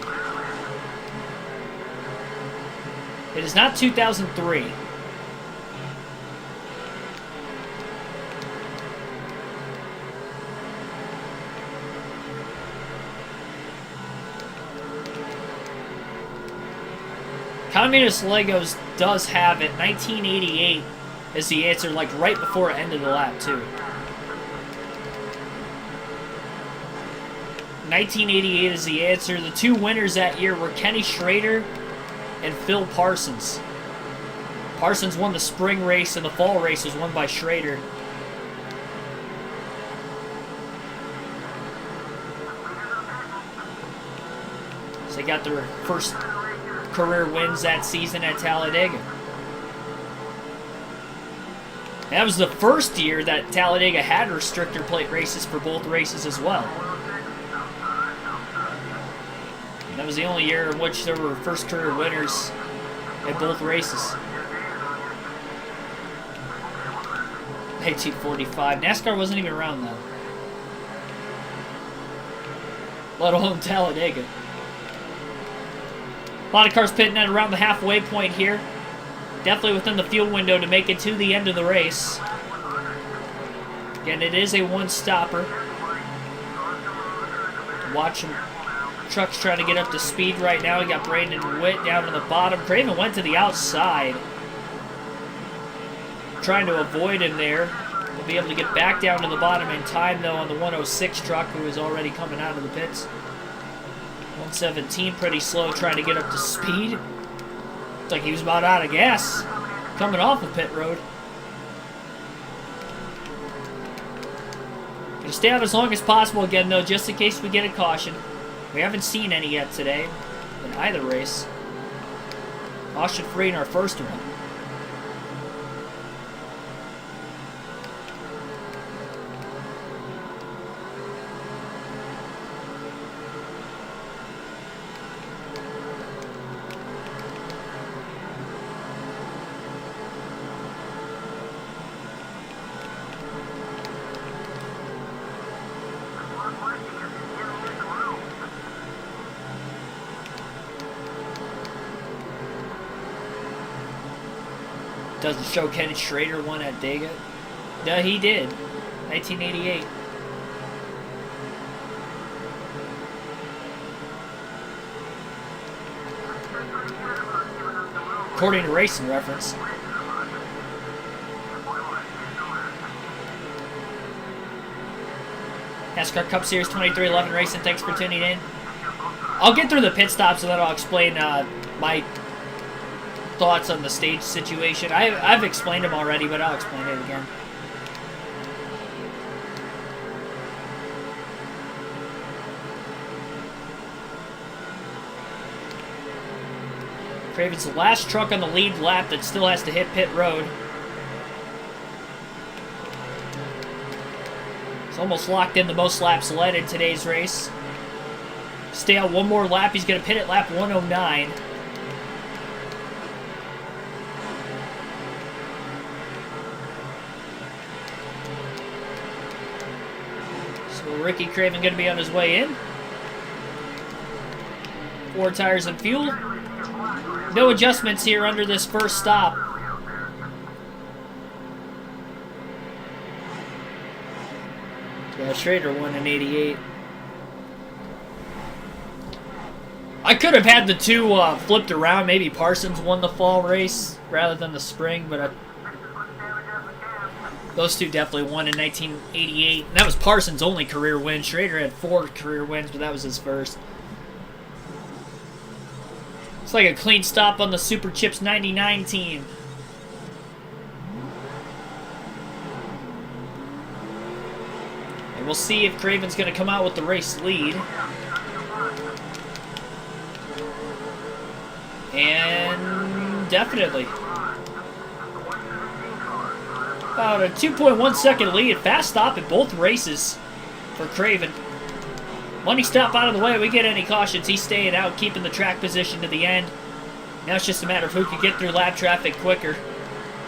Speaker 1: It is not 2003. Communist Legos does have it. 1988 is the answer, like right before the end of the lap, too. 1988 is the answer. The 2 winners that year were Kenny Schrader and Phil Parsons. Parsons won the spring race, and the fall race was won by Schrader. So they got their first career wins that season at Talladega. That was the first year that Talladega had restrictor plate races for both races as well. That was the only year in which there were first career winners at both races. 1945. NASCAR wasn't even around then. Let alone Talladega. A lot of cars pitting at around the halfway point here. Definitely within the fuel window to make it to the end of the race. Again, it is a one-stopper. Watch them. Trucks trying to get up to speed right now. We got Brandon Witt down on the bottom. Craven went to the outside. Trying to avoid him there. We'll be able to get back down to the bottom in time, though, on the 106 truck, who is already coming out of the pits. 117, pretty slow, trying to get up to speed. Looks like he was about out of gas coming off of pit road. Gonna stay out as long as possible again, though, just in case we get a caution. We haven't seen any yet today in either race. Caution free in our first one. Doesn't show Kenny Schrader won at Dega. No, he did. 1988. According to Racing Reference. NASCAR Cup Series 2311 Racing, thanks for tuning in. I'll get through the pit stops and then I'll explain my thoughts on the stage situation. I've explained them already, but I'll explain it again. Craven's the last truck on the lead lap that still has to hit pit road. He's almost locked in the most laps led in today's race. Stay out one more lap. He's going to pit at lap 109. Ricky Craven going to be on his way in. 4 tires and fuel. No adjustments here under this first stop. Yeah, Schrader won in 88. I could have had the 2 flipped around. Maybe Parsons won the fall race rather than the spring, but those 2 definitely won in 1988. And that was Parsons' only career win. Schrader had 4 career wins, but that was his first. It's like a clean stop on the Super Chips 99 team. And we'll see if Craven's going to come out with the race lead. And definitely. About a 2.1 second lead. Fast stop in both races for Craven. Money stop out of the way. We get any cautions. He's staying out, keeping the track position to the end. Now it's just a matter of who can get through lap traffic quicker.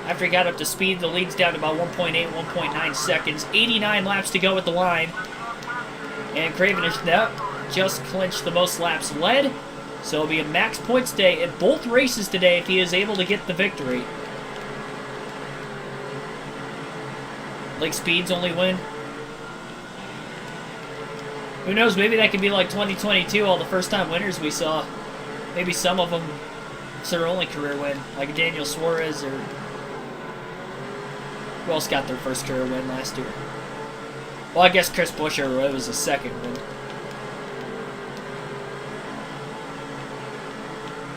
Speaker 1: After he got up to speed, the lead's down to about 1.8, 1.9 seconds. 89 laps to go at the line. And Craven has now just clinched the most laps led. So it'll be a max points day in both races today if he is able to get the victory. Like Speed's only win. Who knows, maybe that could be like 2022, all the first-time winners we saw. Maybe some of them, it's their only career win, like Daniel Suarez or... Who else got their first career win last year? Well, I guess Chris Buescher, it was his second win.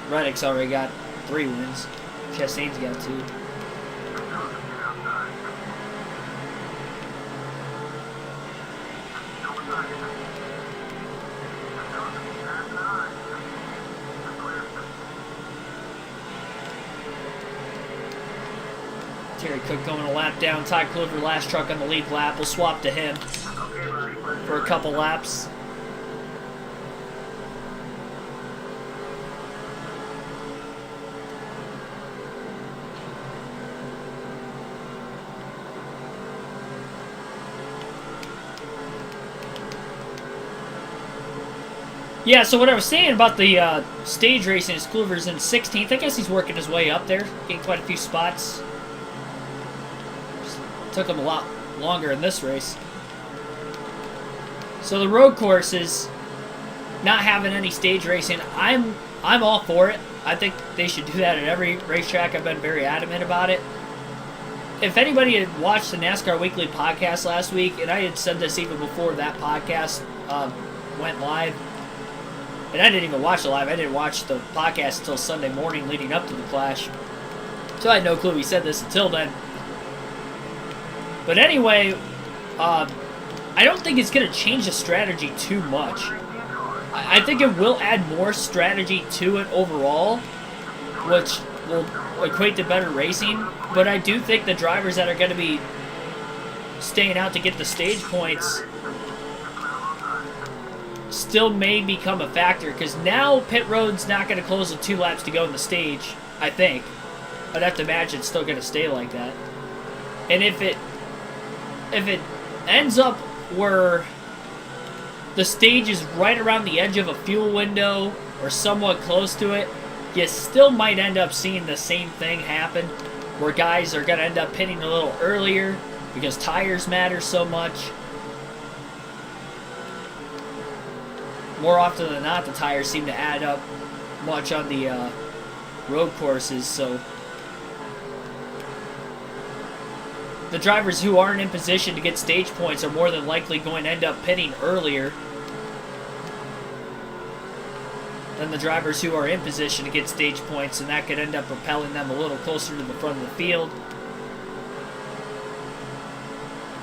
Speaker 1: Reddick's already got 3 wins. Chastain's got 2. Terry Cook going a lap down. Ty Kluver, last truck on the lead lap. We'll swap to him for a couple laps. Yeah, so what I was saying about the stage racing is Kluver's in 16th. I guess he's working his way up there, getting quite a few spots. Just took him a lot longer in this race. So the road courses, not having any stage racing, I'm all for it. I think they should do that at every racetrack. I've been very adamant about it. If anybody had watched the NASCAR Weekly podcast last week, and I had said this even before that podcast went live, and I didn't even watch it live. I didn't watch the podcast until Sunday morning leading up to the Clash. So I had no clue he said this until then. But anyway, I don't think it's going to change the strategy too much. I think it will add more strategy to it overall, which will equate to better racing. But I do think the drivers that are going to be staying out to get the stage points still may become a factor, because now pit road's not going to close with 2 laps to go in the stage, I think. I'd have to imagine it's still going to stay like that. And if it ends up where the stage is right around the edge of a fuel window or somewhat close to it, you still might end up seeing the same thing happen, where guys are going to end up pitting a little earlier because tires matter so much. More often than not, the tires seem to add up much on the road courses, so the drivers who aren't in position to get stage points are more than likely going to end up pitting earlier than the drivers who are in position to get stage points, and that could end up propelling them a little closer to the front of the field.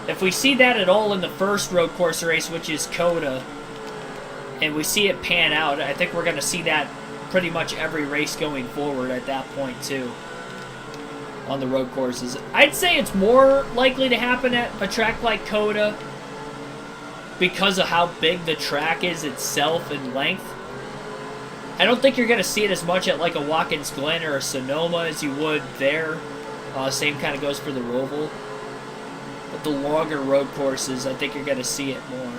Speaker 1: If we see that at all in the first road course race, which is COTA, and we see it pan out, I think we're going to see that pretty much every race going forward at that point too, on the road courses. I'd say it's more likely to happen at a track like COTA because of how big the track is itself in length. I don't think you're going to see it as much at like a Watkins Glen or a Sonoma as you would there. Same kind of goes for the Roval. But the longer road courses, I think you're going to see it more.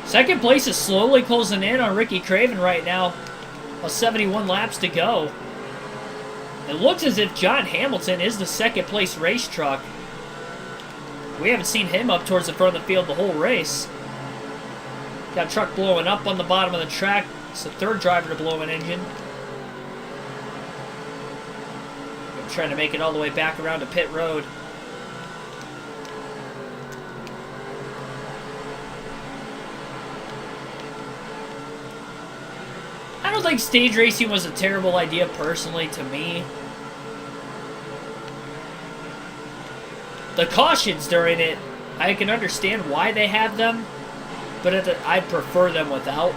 Speaker 1: Second place is slowly closing in on Ricky Craven right now. 71 laps to go. It looks as if John Hamilton is the second place race truck. We haven't seen him up towards the front of the field the whole race. Got a truck blowing up on the bottom of the track. It's the third driver to blow an engine. I'm trying to make it all the way back around to pit road. I don't think stage racing was a terrible idea personally to me. The cautions during it, I can understand why they have them, but I'd prefer them without.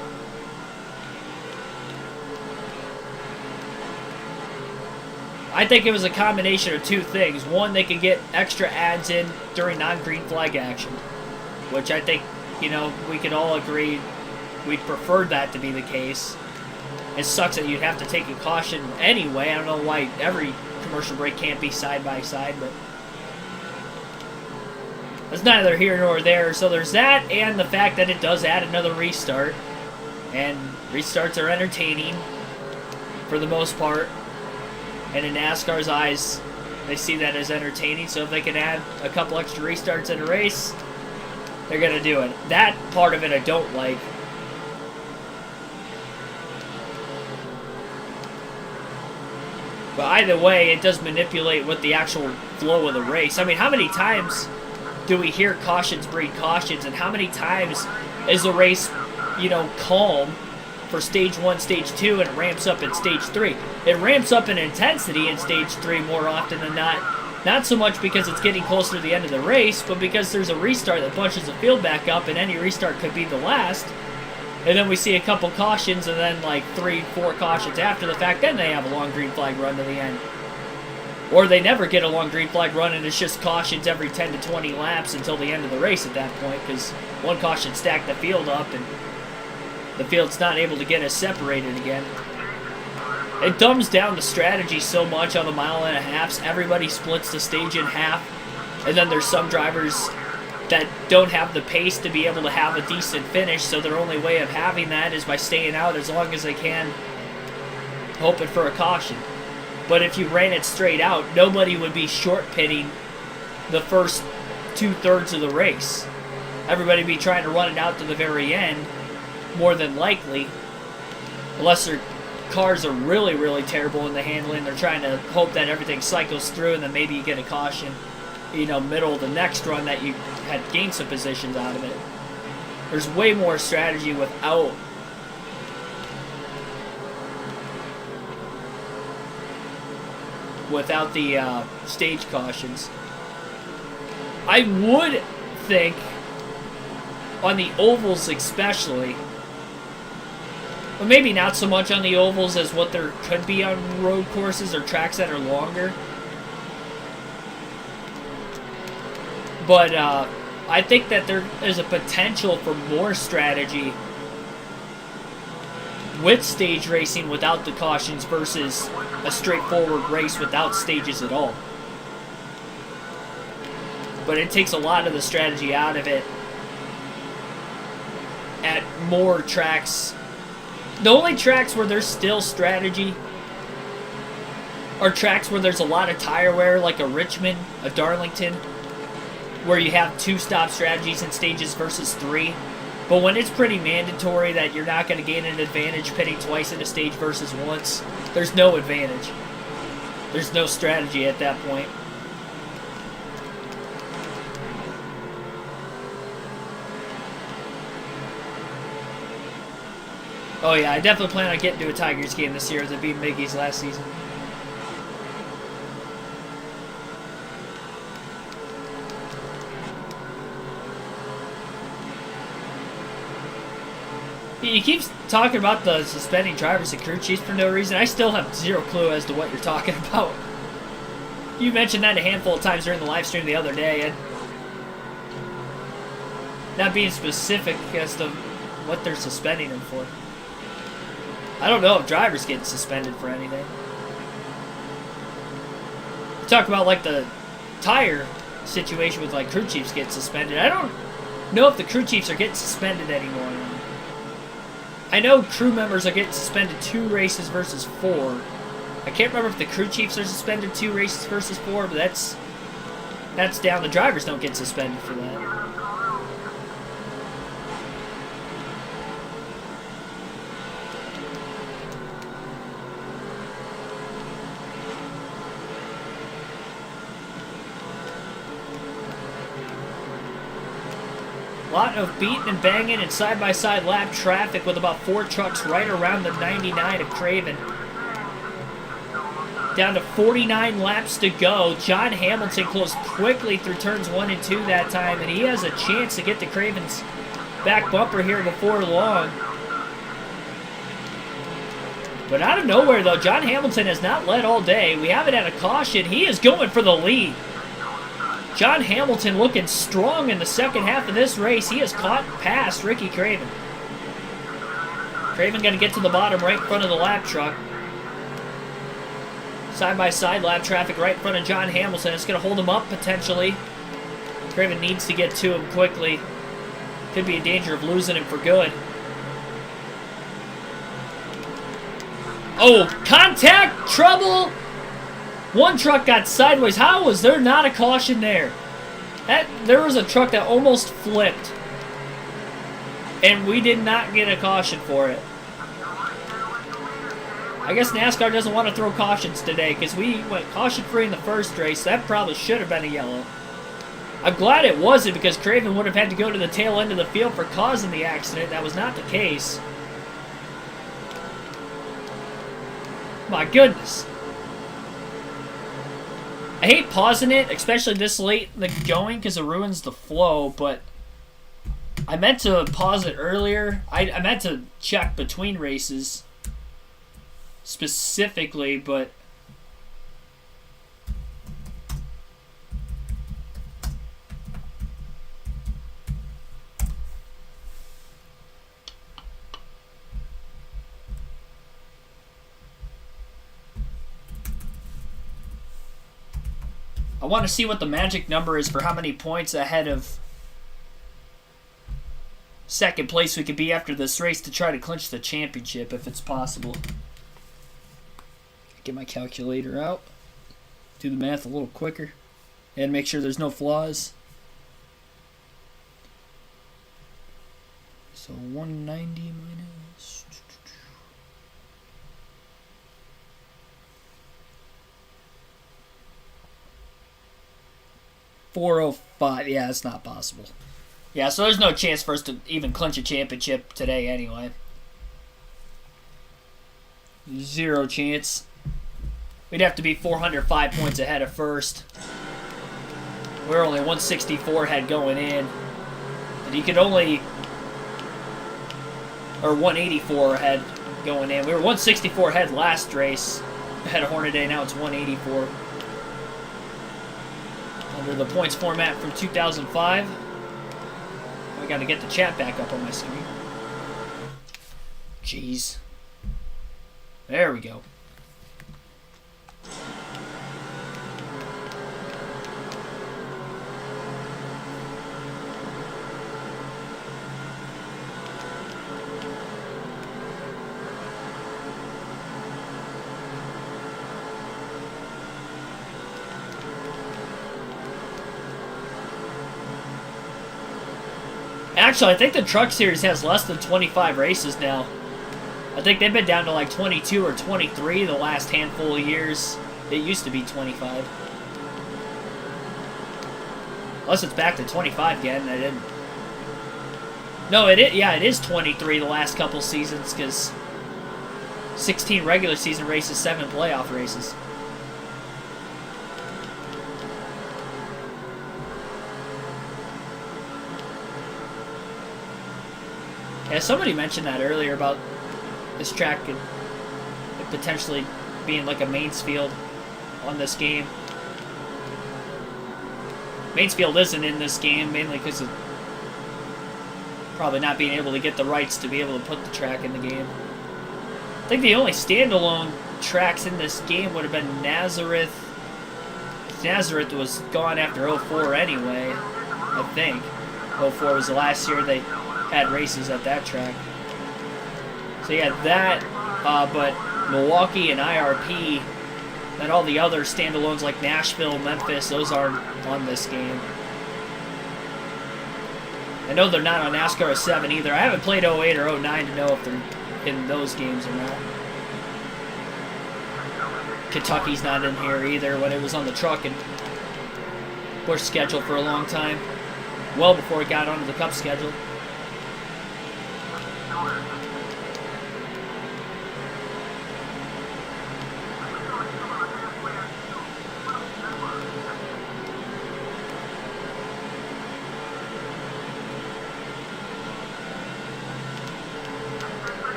Speaker 1: I think it was a combination of two things. One, they could get extra ads in during non-green flag action, which I think, you know, we could all agree we'd prefer that to be the case. It sucks that you'd have to take a caution anyway. I don't know why every commercial break can't be side by side, but that's neither here nor there. So there's that, and the fact that it does add another restart. And restarts are entertaining for the most part. And in NASCAR's eyes, they see that as entertaining. So if they can add a couple extra restarts in a race, they're going to do it. That part of it I don't like. But either way, it does manipulate what the actual flow of the race. I mean, how many times do we hear cautions breed cautions, and how many times is the race, you know, calm for stage 1, stage 2, and it ramps up in stage 3? It ramps up in intensity in stage 3 more often than not. Not so much because it's getting closer to the end of the race, but because there's a restart that bunches the field back up, and any restart could be the last. And then we see a couple cautions, and then like 3, 4 cautions after the fact, then they have a long green flag run to the end. Or they never get a long green flag run, and it's just cautions every 10 to 20 laps until the end of the race at that point, because one caution stacked the field up, and the field's not able to get us separated again. It dumbs down the strategy so much on the 1.5 miles. Everybody splits the stage in half, and then there's some drivers that don't have the pace to be able to have a decent finish, so their only way of having that is by staying out as long as they can, hoping for a caution. But if you ran it straight out, nobody would be short pitting the first 2/3 of the race. Everybody would be trying to run it out to the very end, more than likely, unless their cars are really, really terrible in the handling. They're trying to hope that everything cycles through, and then maybe you get a caution, you know, middle of the next run that you had gained some positions out of it. There's way more strategy without the stage cautions. I would think on the ovals especially, but maybe not so much on the ovals as what there could be on road courses or tracks that are longer. But I think that there is a potential for more strategy with stage racing without the cautions versus a straightforward race without stages at all. But it takes a lot of the strategy out of it at more tracks. The only tracks where there's still strategy are tracks where there's a lot of tire wear, like a Richmond, a Darlington, where you have 2 stop strategies in stages versus 3. But when it's pretty mandatory that you're not going to gain an advantage pitting twice in a stage versus once, there's no advantage. There's no strategy at that point. Oh yeah, I definitely plan on getting to a Tigers game this year as it beat Miggy's last season. He keeps talking about the suspending drivers and crew chiefs for no reason. I still have zero clue as to what you're talking about. You mentioned that a handful of times during the live stream the other day, and not being specific as to what they're suspending them for. I don't know if drivers get suspended for anything. Talk about like the tire situation with like crew chiefs get suspended. I don't know if the crew chiefs are getting suspended anymore. I know crew members are getting suspended 2 races versus 4. I can't remember if the crew chiefs are suspended 2 races versus 4, but that's down. The drivers don't get suspended for that. Lot of beating and banging and side-by-side lap traffic with about 4 trucks right around the 99 of Craven. Down to 49 laps to go. John Hamilton closed quickly through turns 1 and 2 that time, and he has a chance to get to Craven's back bumper here before long. But out of nowhere, though, John Hamilton has not led all day. We haven't had a caution. He is going for the lead. John Hamilton looking strong in the second half of this race. He has caught past Ricky Craven. Craven going to get to the bottom right in front of the lap truck. Side-by-side lap traffic right in front of John Hamilton. It's going to hold him up potentially. Craven needs to get to him quickly. Could be in danger of losing him for good. Oh, contact, trouble. One truck got sideways. How was there not a caution there? There was a truck that almost flipped. And we did not get a caution for it. I guess NASCAR doesn't want to throw cautions today because we went caution-free in the first race. That probably should have been a yellow. I'm glad it wasn't because Craven would have had to go to the tail end of the field for causing the accident. That was not the case. My goodness. I hate pausing it, especially this late in the going because it ruins the flow, but I meant to pause it earlier. I meant to check between races specifically, but I want to see what the magic number is for how many points ahead of second place we could be after this race to try to clinch the championship if it's possible. Get my calculator out. Do the math a little quicker. And make sure there's no flaws. So 190 minus... $405. Yeah, that's not possible. Yeah, so there's no chance for us to even clinch a championship today anyway. 0 chance. We'd have to be 405 points ahead of first. We're only 164 ahead going in. And you could only... Or 184 ahead going in. We were 164 ahead last race. Ahead of Hornaday, now it's 184. Under the points format from 2005. I gotta get the chat back up on my screen. Jeez. There we go. Actually, I think the Truck Series has less than 25 races now. I think they've been down to like 22 or 23 the last handful of years. It used to be 25. Unless it's back to 25 again. I didn't. No, it is 23 the last couple seasons because 16 regular season races, 7 playoff races. Yeah, somebody mentioned that earlier about this track and potentially being like a Mansfield on this game. Mansfield isn't in this game mainly because of probably not being able to get the rights to be able to put the track in the game. I think the only standalone tracks in this game would have been Nazareth. Nazareth was gone after 04 anyway, I think. 04 was the last year they had races at that track. So yeah, that, but Milwaukee and IRP, and all the other standalones like Nashville, Memphis, those aren't on this game. I know they're not on NASCAR 07 either. I haven't played 08 or 09 to know if they're in those games or not. Kentucky's not in here either when it was on the truck and Busch schedule for a long time. Well before it got onto the Cup schedule.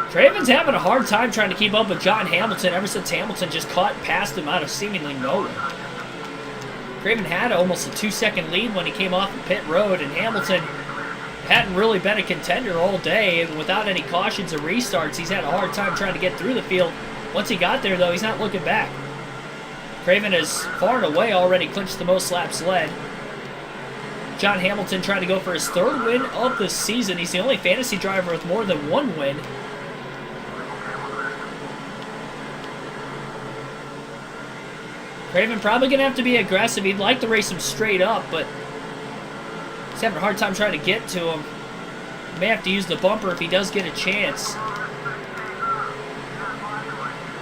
Speaker 1: Craven's having a hard time trying to keep up with John Hamilton ever since Hamilton just caught past him out of seemingly nowhere. Craven had almost a 2-second lead when he came off the pit road, and Hamilton hadn't really been a contender all day, and without any cautions or restarts, he's had a hard time trying to get through the field. Once he got there, though, he's not looking back. Craven has far and away already clinched the most laps led. John Hamilton trying to go for his 3rd win of the season. He's the only fantasy driver with more than 1 win. Craven probably going to have to be aggressive. He'd like to race him straight up, but he's having a hard time trying to get to him. May have to use the bumper if he does get a chance.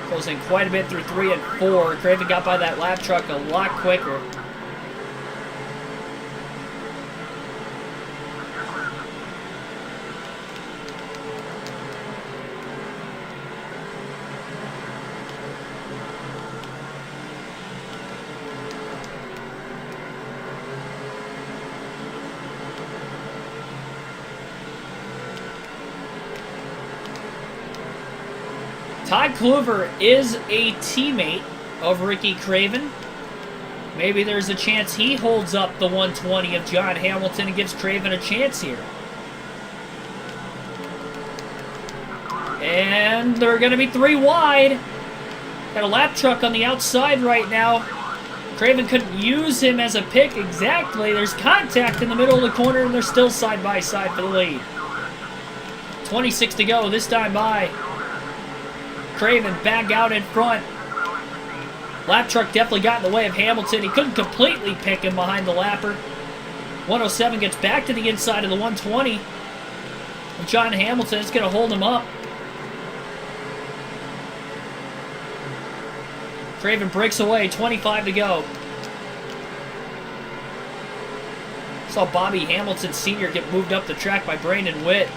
Speaker 1: Closing quite a bit through 3 and 4. Craven got by that lap truck a lot quicker. Todd Kluver is a teammate of Ricky Craven. Maybe there's a chance he holds up the 120 of John Hamilton and gives Craven a chance here. And they're going to be 3 wide. Got a lap truck on the outside right now. Craven couldn't use him as a pick exactly. There's contact in the middle of the corner, and they're still side by side for the lead. 26 to go, this time by. Craven back out in front. Lap truck definitely got in the way of Hamilton. He couldn't completely pick him behind the lapper. 107 gets back to the inside of the 120. And John Hamilton is going to hold him up. Craven breaks away, 25 to go. Saw Bobby Hamilton Sr. get moved up the track by Brandon Witt.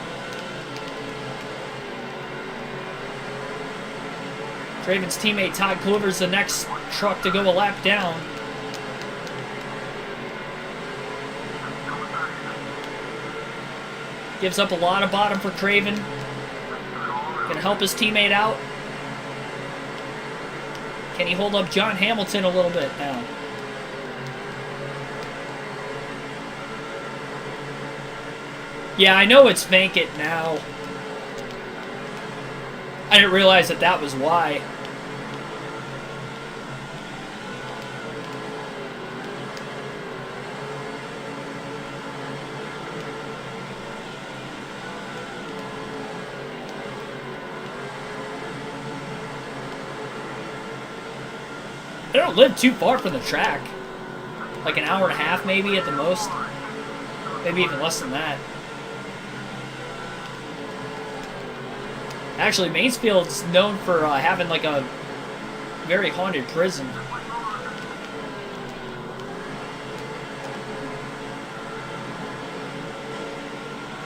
Speaker 1: Craven's teammate Todd Kluver's the next truck to go a lap down. Gives up a lot of bottom for Craven. Gonna help his teammate out. Can he hold up John Hamilton a little bit now? Yeah, I know it's Vank It now. I didn't realize that that was why. They don't live too far from the track. Like an hour and a half maybe at the most. Maybe even less than that. Actually, Mansfield's known for having like a very haunted prison.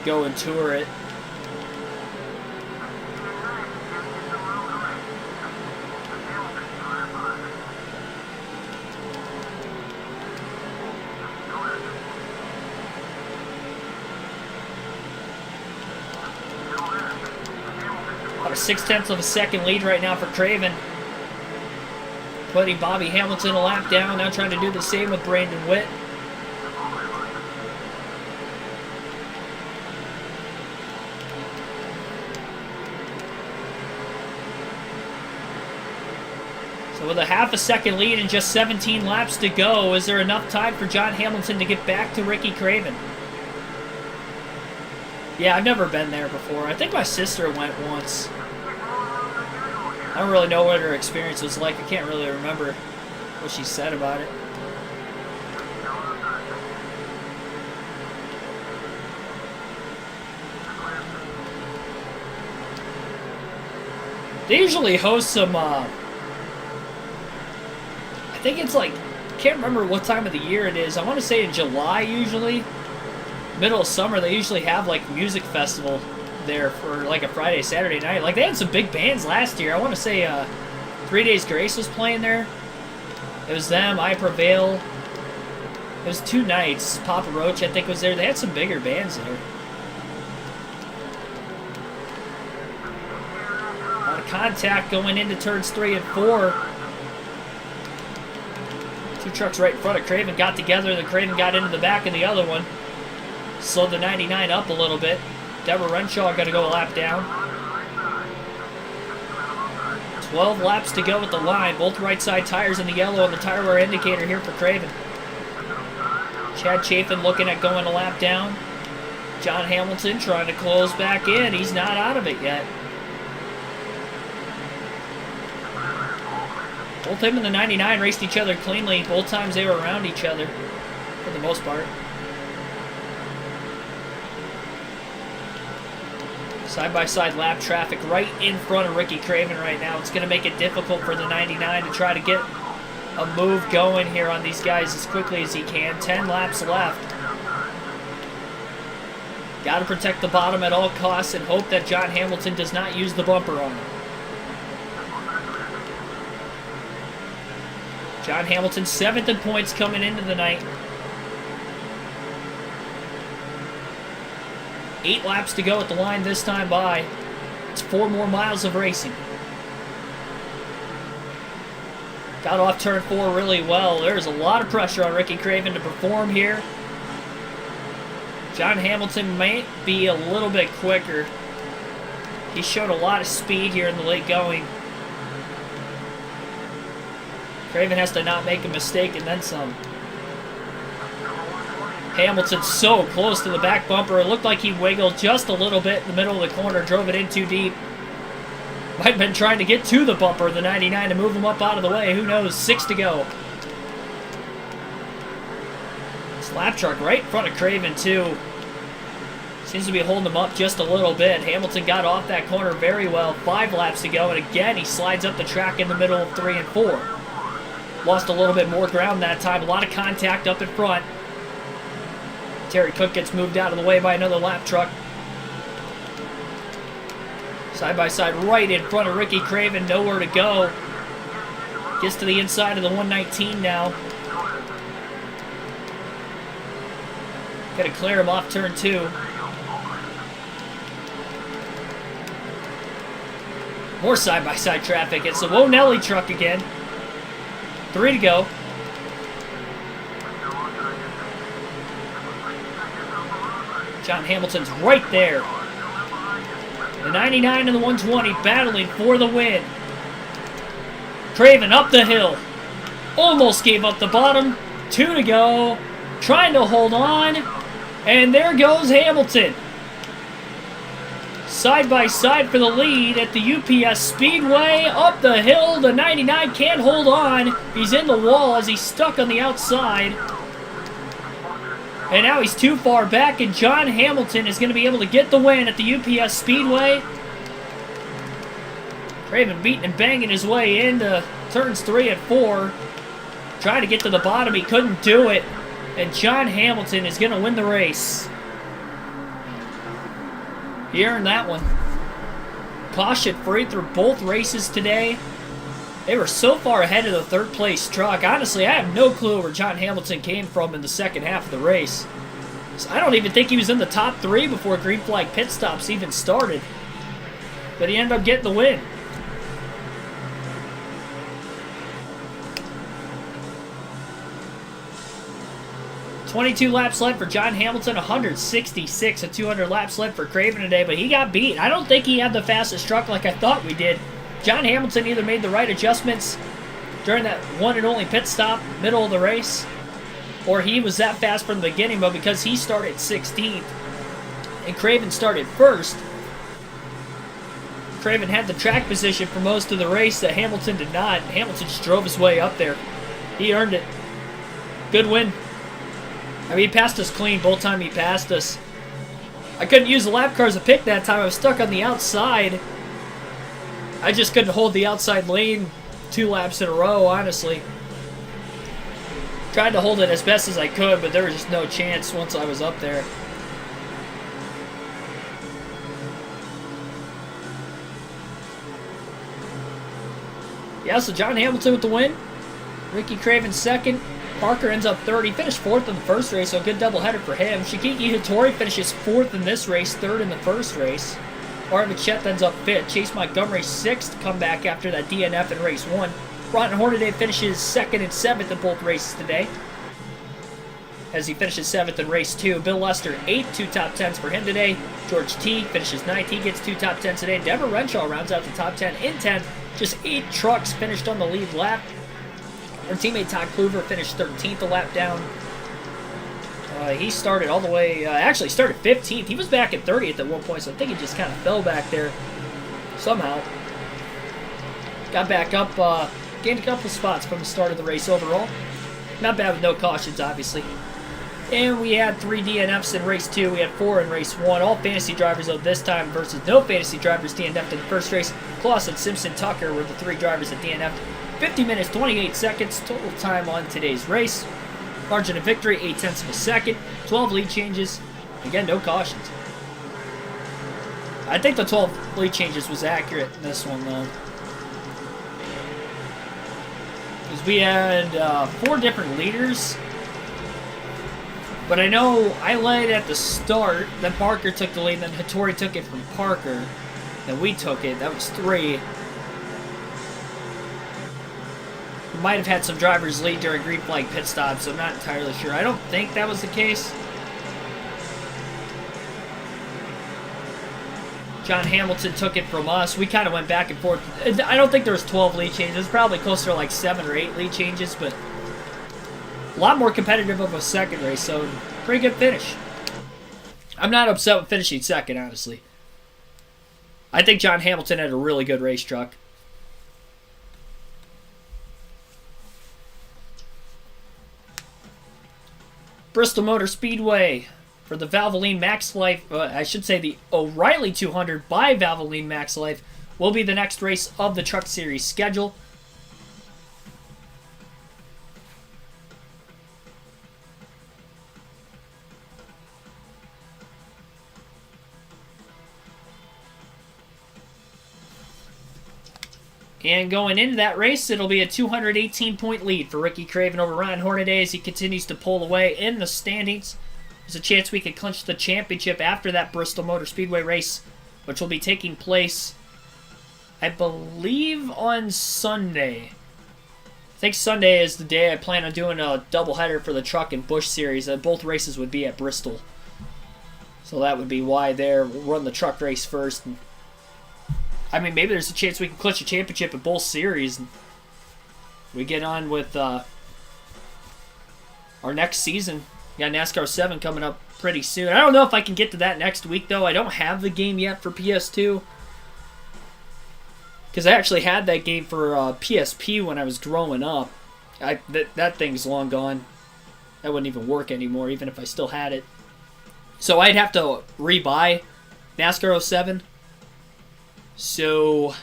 Speaker 1: Go and tour it. About a 0.6 of a second lead right now for Craven. Putting Bobby Hamilton a lap down, now trying to do the same with Brandon Witt. So with a 0.5 second lead and just 17 laps to go, is there enough time for John Hamilton to get back to Ricky Craven? Yeah, I've never been there before. I think my sister went once. I don't really know what her experience was like. I can't really remember what she said about it. They usually host some, I think it's like, I can't remember what time of the year it is. I want to say in July usually. Middle of summer, they usually have like music festival there for like a Friday, Saturday night. Like they had some big bands last year. I want to say 3 Days Grace was playing there. It was them, I Prevail. It was 2 nights. Papa Roach, I think, was there. They had some bigger bands there. A lot of contact going into turns 3 and 4. 2 trucks right in front of Craven got together. The Craven got into the back of the other one. Slowed the 99 up a little bit. Deborah Renshaw got to go a lap down. 12 laps to go at the line. Both right side tires in the yellow on the tire wear indicator here for Craven. Chad Chafin looking at going a lap down. John Hamilton trying to close back in. He's not out of it yet. Both him and the 99 raced each other cleanly. Both times they were around each other for the most part. Side-by-side lap traffic right in front of Ricky Craven right now. It's going to make it difficult for the 99 to try to get a move going here on these guys as quickly as he can. 10 laps left. Got to protect the bottom at all costs and hope that John Hamilton does not use the bumper on him. John Hamilton 7th in points coming into the night. 8 laps to go at the line this time by. It's 4 more miles of racing. Got off turn 4 really well. There's a lot of pressure on Ricky Craven to perform here. John Hamilton might be a little bit quicker. He showed a lot of speed here in the late going. Craven has to not make a mistake and then some. Hamilton so close to the back bumper. It looked like he wiggled just a little bit in the middle of the corner, drove it in too deep. Might have been trying to get to the bumper, the 99, to move him up out of the way. Who knows? 6 to go. Slap truck right in front of Craven, too. Seems to be holding him up just a little bit. Hamilton got off that corner very well. 5 laps to go, and again, he slides up the track in the middle of 3 and 4. Lost a little bit more ground that time. A lot of contact up in front. Terry Cook gets moved out of the way by another lap truck. Side-by-side right in front of Ricky Craven. Nowhere to go. Gets to the inside of the 119 now. Got to clear him off turn 2. More side-by-side traffic. It's the Whoa Nelly truck again. 3 to go. John Hamilton's right there. The 99 and the 120 battling for the win. Craven up the hill. Almost gave up the bottom. 2 to go. Trying to hold on. And there goes Hamilton. Side by side for the lead at the UPS Speedway. Up the hill. The 99 can't hold on. He's in the wall as he's stuck on the outside. And now he's too far back, and John Hamilton is going to be able to get the win at the UPS Speedway. Craven beating and banging his way into turns 3 and 4. Trying to get to the bottom, he couldn't do it. And John Hamilton is going to win the race. He earned that one. Caution free through both races today. They were so far ahead of the 3rd place truck. Honestly, I have no clue where John Hamilton came from in the second half of the race. So I don't even think he was in the top 3 before green flag pit stops even started. But he ended up getting the win. "22 laps left for John Hamilton, 166 and 200 laps left for Craven today, but he got beat. I don't think he had the fastest truck like I thought we did. John Hamilton either made the right adjustments during that one and only pit stop, middle of the race, or he was that fast from the beginning, but because he started 16th, and Craven started first. Craven had the track position for most of the race that Hamilton did not. Hamilton just drove his way up there. He earned it. Good win. I mean, he passed us clean both times he passed us. I couldn't use the lap car as a pick that time. I was stuck on the outside. I just couldn't hold the outside lane 2 laps in a row, honestly. Tried to hold it as best as I could, but there was just no chance once I was up there. Yeah, so John Hamilton with the win. Ricky Craven second. Parker ends up third. He finished 4th in the first race, so a good doubleheader for him. Shikiki Hattori finishes 4th in this race, 3rd in the first race. Art Machette ends up 5th. Chase Montgomery 6th, comeback after that DNF in race 1. Broughton Hornaday finishes 2nd and 7th in both races today, as he finishes 7th in race 2. Bill Lester 8th, 2 top 10s for him today. George T finishes 9th. He gets 2 top 10s today. Deborah Renshaw rounds out the top 10 in 10th. Just 8 trucks finished on the lead lap. Our teammate Todd Kluver finished 13th a lap down. He started all the way, actually started 15th. He was back at 30th at one point, so I think he just kind of fell back there somehow. Got back up, gained a couple spots from the start of the race overall. Not bad with no cautions, obviously. And we had 3 DNFs in race 2. We had 4 in race 1. All fantasy drivers of this time versus no fantasy drivers DNF'd in the first race. Clausen, Simpson, Tucker were the 3 drivers that DNF'd. 50 minutes, 28 seconds total time on today's race. Margin of victory, 0.8 of a second. 12 lead changes. Again, no cautions. I think the 12 lead changes was accurate in this one, though. Because we had 4 different leaders. But I know I led at the start. Then Parker took the lead. Then Hattori took it from Parker. Then we took it. That was 3. We might have had some drivers lead during green flag pit stops, so I'm not entirely sure. I don't think that was the case. John Hamilton took it from us. We kind of went back and forth. I don't think there was 12 lead changes. It was probably closer to like 7 or 8 lead changes, but a lot more competitive of a second race, so pretty good finish. I'm not upset with finishing second, honestly. I think John Hamilton had a really good race truck. Bristol Motor Speedway for the Valvoline Max Life, I should say the O'Reilly 200 by Valvoline Max Life, will be the next race of the Truck Series schedule. And going into that race, it'll be a 218-point lead for Ricky Craven over Ryan Hornaday as he continues to pull away in the standings. There's a chance we could clinch the championship after that Bristol Motor Speedway race, which will be taking place, I believe, on Sunday. I think Sunday is the day I plan on doing a doubleheader for the Truck and Busch Series. Both races would be at Bristol. So that would be why there. We'll run the truck race first. And I mean, maybe there's a chance we can clutch a championship at both series. And we get on with our next season. We got NASCAR 7 coming up pretty soon. I don't know if I can get to that next week, though. I don't have the game yet for PS2. Because I actually had that game for PSP when I was growing up. That thing's long gone. That wouldn't even work anymore, even if I still had it. So I'd have to rebuy NASCAR 07. So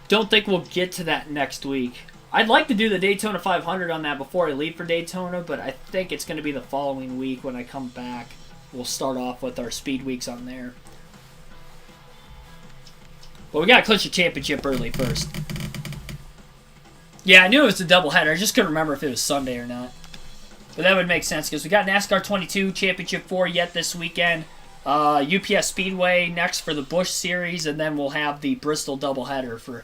Speaker 1: don't think we'll get to that next week. I'd like to do the Daytona 500 on that before I leave for Daytona, but I think it's going to be the following week when I come back. We'll start off with our speed weeks on there. But we got to clinch the championship early first. Yeah, I knew it was a doubleheader. I just couldn't remember if it was Sunday or not. But that would make sense because we got NASCAR 22 Championship 4 yet this weekend. UPS Speedway next for the Busch Series, and then we'll have the Bristol doubleheader for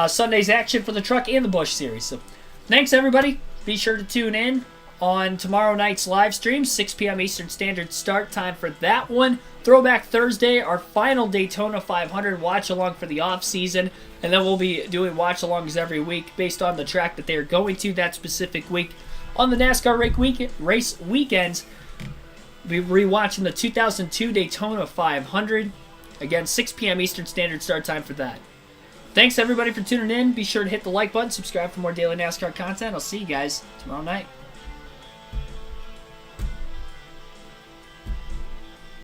Speaker 1: Sunday's action for the Truck and the Busch Series. So, thanks everybody. Be sure to tune in. on tomorrow night's live stream, 6 p.m. Eastern Standard start time for that one. Throwback Thursday, our final Daytona 500 watch-along for the off-season, and then we'll be doing watch-alongs every week based on the track that they are going to that specific week. On the NASCAR race weekends, we'll be rewatching the 2002 Daytona 500. Again, 6 p.m. Eastern Standard start time for that. Thanks, everybody, for tuning in. Be sure to hit the like button, subscribe for more daily NASCAR content. I'll see you guys tomorrow night.